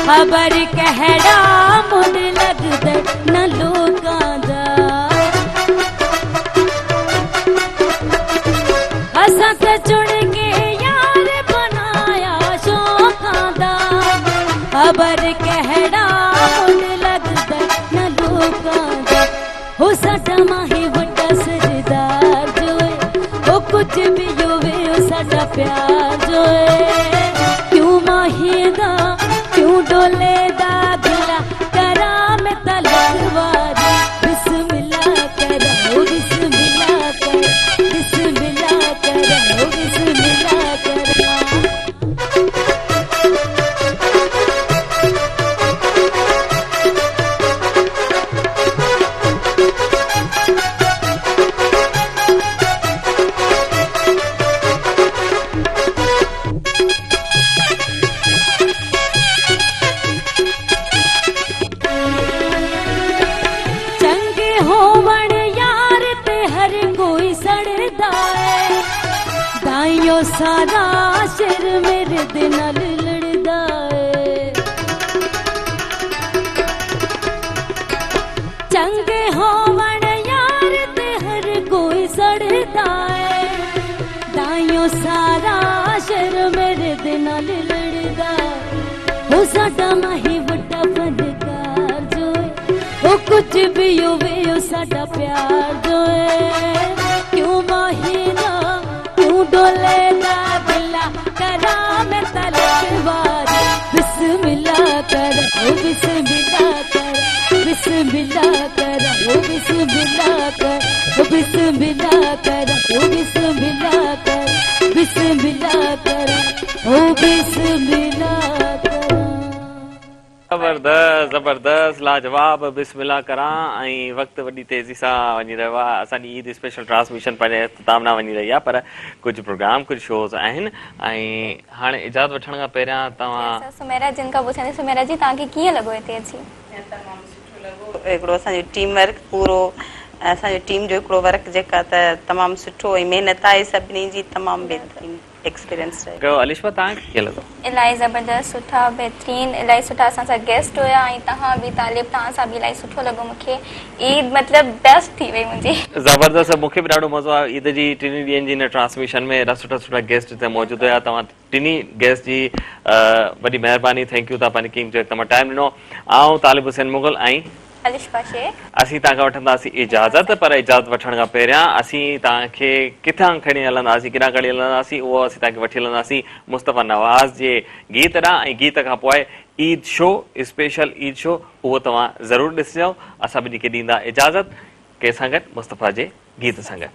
खबर कहड़ा मुन लगदे न लोकां दा असां ते चुन के यार बनाया शौका दा खबर कहड़ा मुन लगदे न लोकां दा हो साडा माही वड्डा सरदार जो हो कुछ भी होवे साडा प्यार जो क्यों माहिदा क्यों डोले दा गिला करा मैं तलक वारी बिस्मिल्लाह करा ओ बिस्मिल्लाह करा बिस्मिल्लाह करा ओ बिस्मिल्लाह करा। सारा सिर मेरे दे नाल लड़दा है चंगे होवण यार ते हर कोई सड़दा है दाइयों सारा सिर मेरे दे नाल लड़दा हो साडा माही वड्डा फनकार जो हो कुछ भी होवे ओ साडा प्यार जो क्यों माहिदा क्यों डोले दा बिल्ला करा मैं तलक वारी बिस्मिल्लाह करा ओ बिस्मिल्लाह करा बिस्मिल्लाह करा ओ बिस्मिल्लाह करा ओ बिस्मिल्लाह करा ओ बिस्मिल्लाह करा बिस्मिल्लाह करा ओ बिस्मिल्लाह करा। ज़बरदस्त ज़बरदस्त लाजवाब बिस्मिल्लाह करां। ऐं वक़्तु वॾी तेज़ी सां वञी रहियो आहे। असांजी ईद स्पेशल ट्रांसमिशन पंहिंजे इख़्तिताम न वञी रही आहे, पर कुझु प्रोग्राम कुझु शोज़ आहिनि। ऐं हाणे इजाज़त वठण खां पहिरियां तव्हां सुमेरा जिन खां पुछां सुमेरा जी तव्हांखे कीअं लॻो हिते अची? तमामु सुठो लॻो। हिकिड़ो असांजो टीम वर्क पूरो असांजो टीम जो हिकिड़ो वर्क जेका त तमामु सुठो ऐं महिनत आहे सभिनी जी, तमामु बहितरीनु एक्सपीरियंस रहियो। अलिशा तव्हांखे कीअं लॻो? इलाही ज़बरदस्त सुठा बहितरीन इलाही सुठा असां सां गेस्ट हुया ऐं तव्हां बि तालिब तव्हां सां बि इलाही सुठो लॻो मूंखे। ईद मतिलबु बेस्ट थी वई मुंहिंजी। ज़बरदस्त, मूंखे बि ॾाढो मज़ो आयो ईद जी 3 ॾींहंनि जी हिन ट्रांसमिशन में। एॾा सुठा सुठा गेस्ट हिते मौजूदु हुया। तव्हां 3 गेस्ट जी वॾी महिरबानी, थैंक यू। तव्हां पंहिंजी कीमत जो तमामु टाइम ॾिनो। ऐं तालिब हुसैन मुग़ल ऐं अलिशा शेख। असीं तव्हांखां वठंदासीं इजाज़त, पर इजाज़त वठण खां पहिरियां असीं तव्हांखे किथां खणी हलंदासीं, केॾां खणी हलंदासीं, उहो असीं तव्हांखे वठी हलंदासीं मुस्तफ़ा नवाज़ जे गीत ॾांहुं। ऐं गीत खां पोइ Eid show, special Eid show, उहो तव्हां ज़रूरु ॾिसिजो। असां ॿिन्ही खे ॾींदा इजाज़त, कंहिंसां गॾु मुस्तफ़ा जे गीत सां गॾु।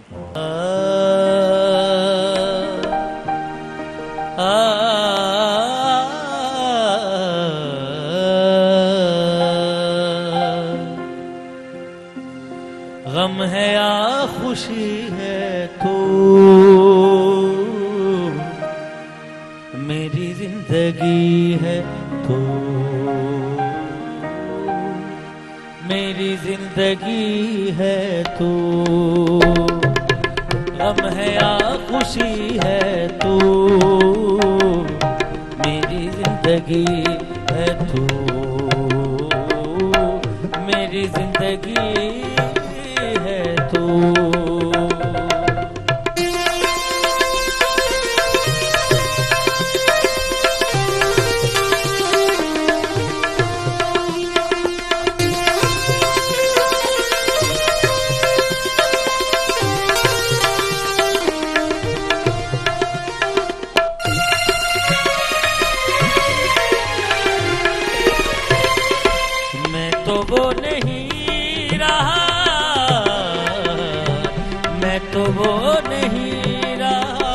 गम है या खुशी है तू मेरी जिंदगी है तू मेरी जिंदगी है तू गम है या खुशी है तू मेरी जिंदगी है तू मेरी जिंदगी है तू मैं तो वो नहीं रहा मैं तो वो नहीं रहा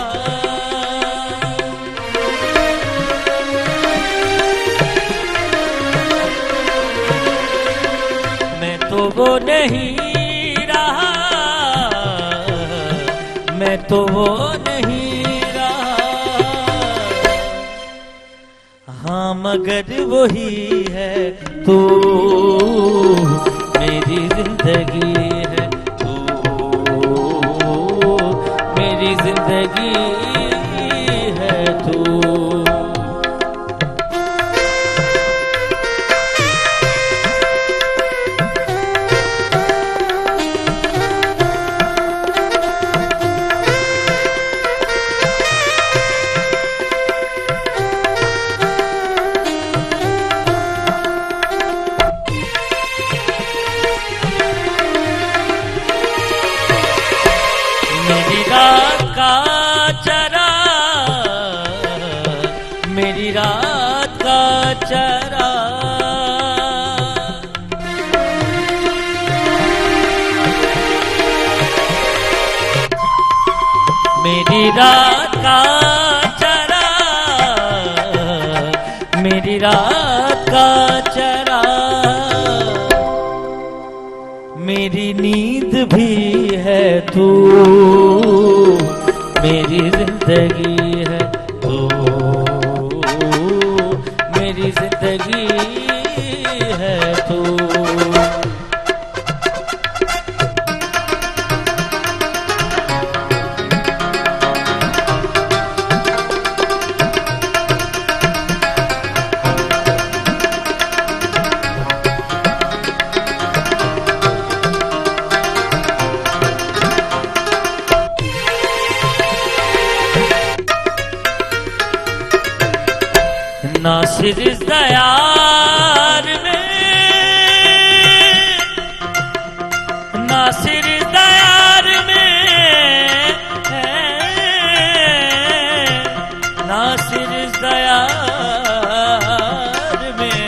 मैं तो वो नहीं रहा मैं तो वो नहीं रहा हाँ मगर वही है तू मेरी जिंदगी है तू मेरी जिंदगी है तू मेरी रात का चरा मेरी रात का चरा मेरी रात का चरा मेरी रात का चरा मेरी नींद भी है तू मेरी जिंदगी है तू मेरी जिंदगी है तू नासिर इस दयार में नासिर इस दयार में है नासिर इस दयार में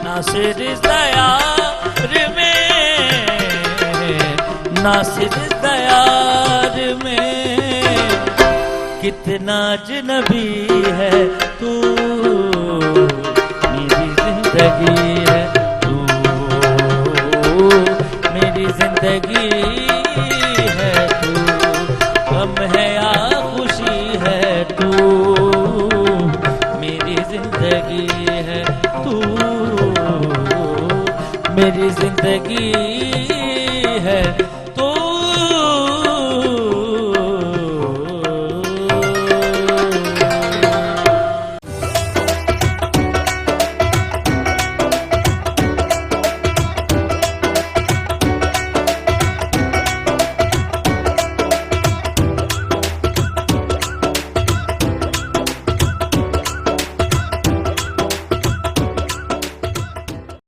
नासिर इस दयार में नासिर इस दयार में कितना अजनबी है तू मेरी जिंदगी है तू मेरी जिंदगी है तू गम है या खुशी है तू मेरी जिंदगी है तू मेरी जिंदगी है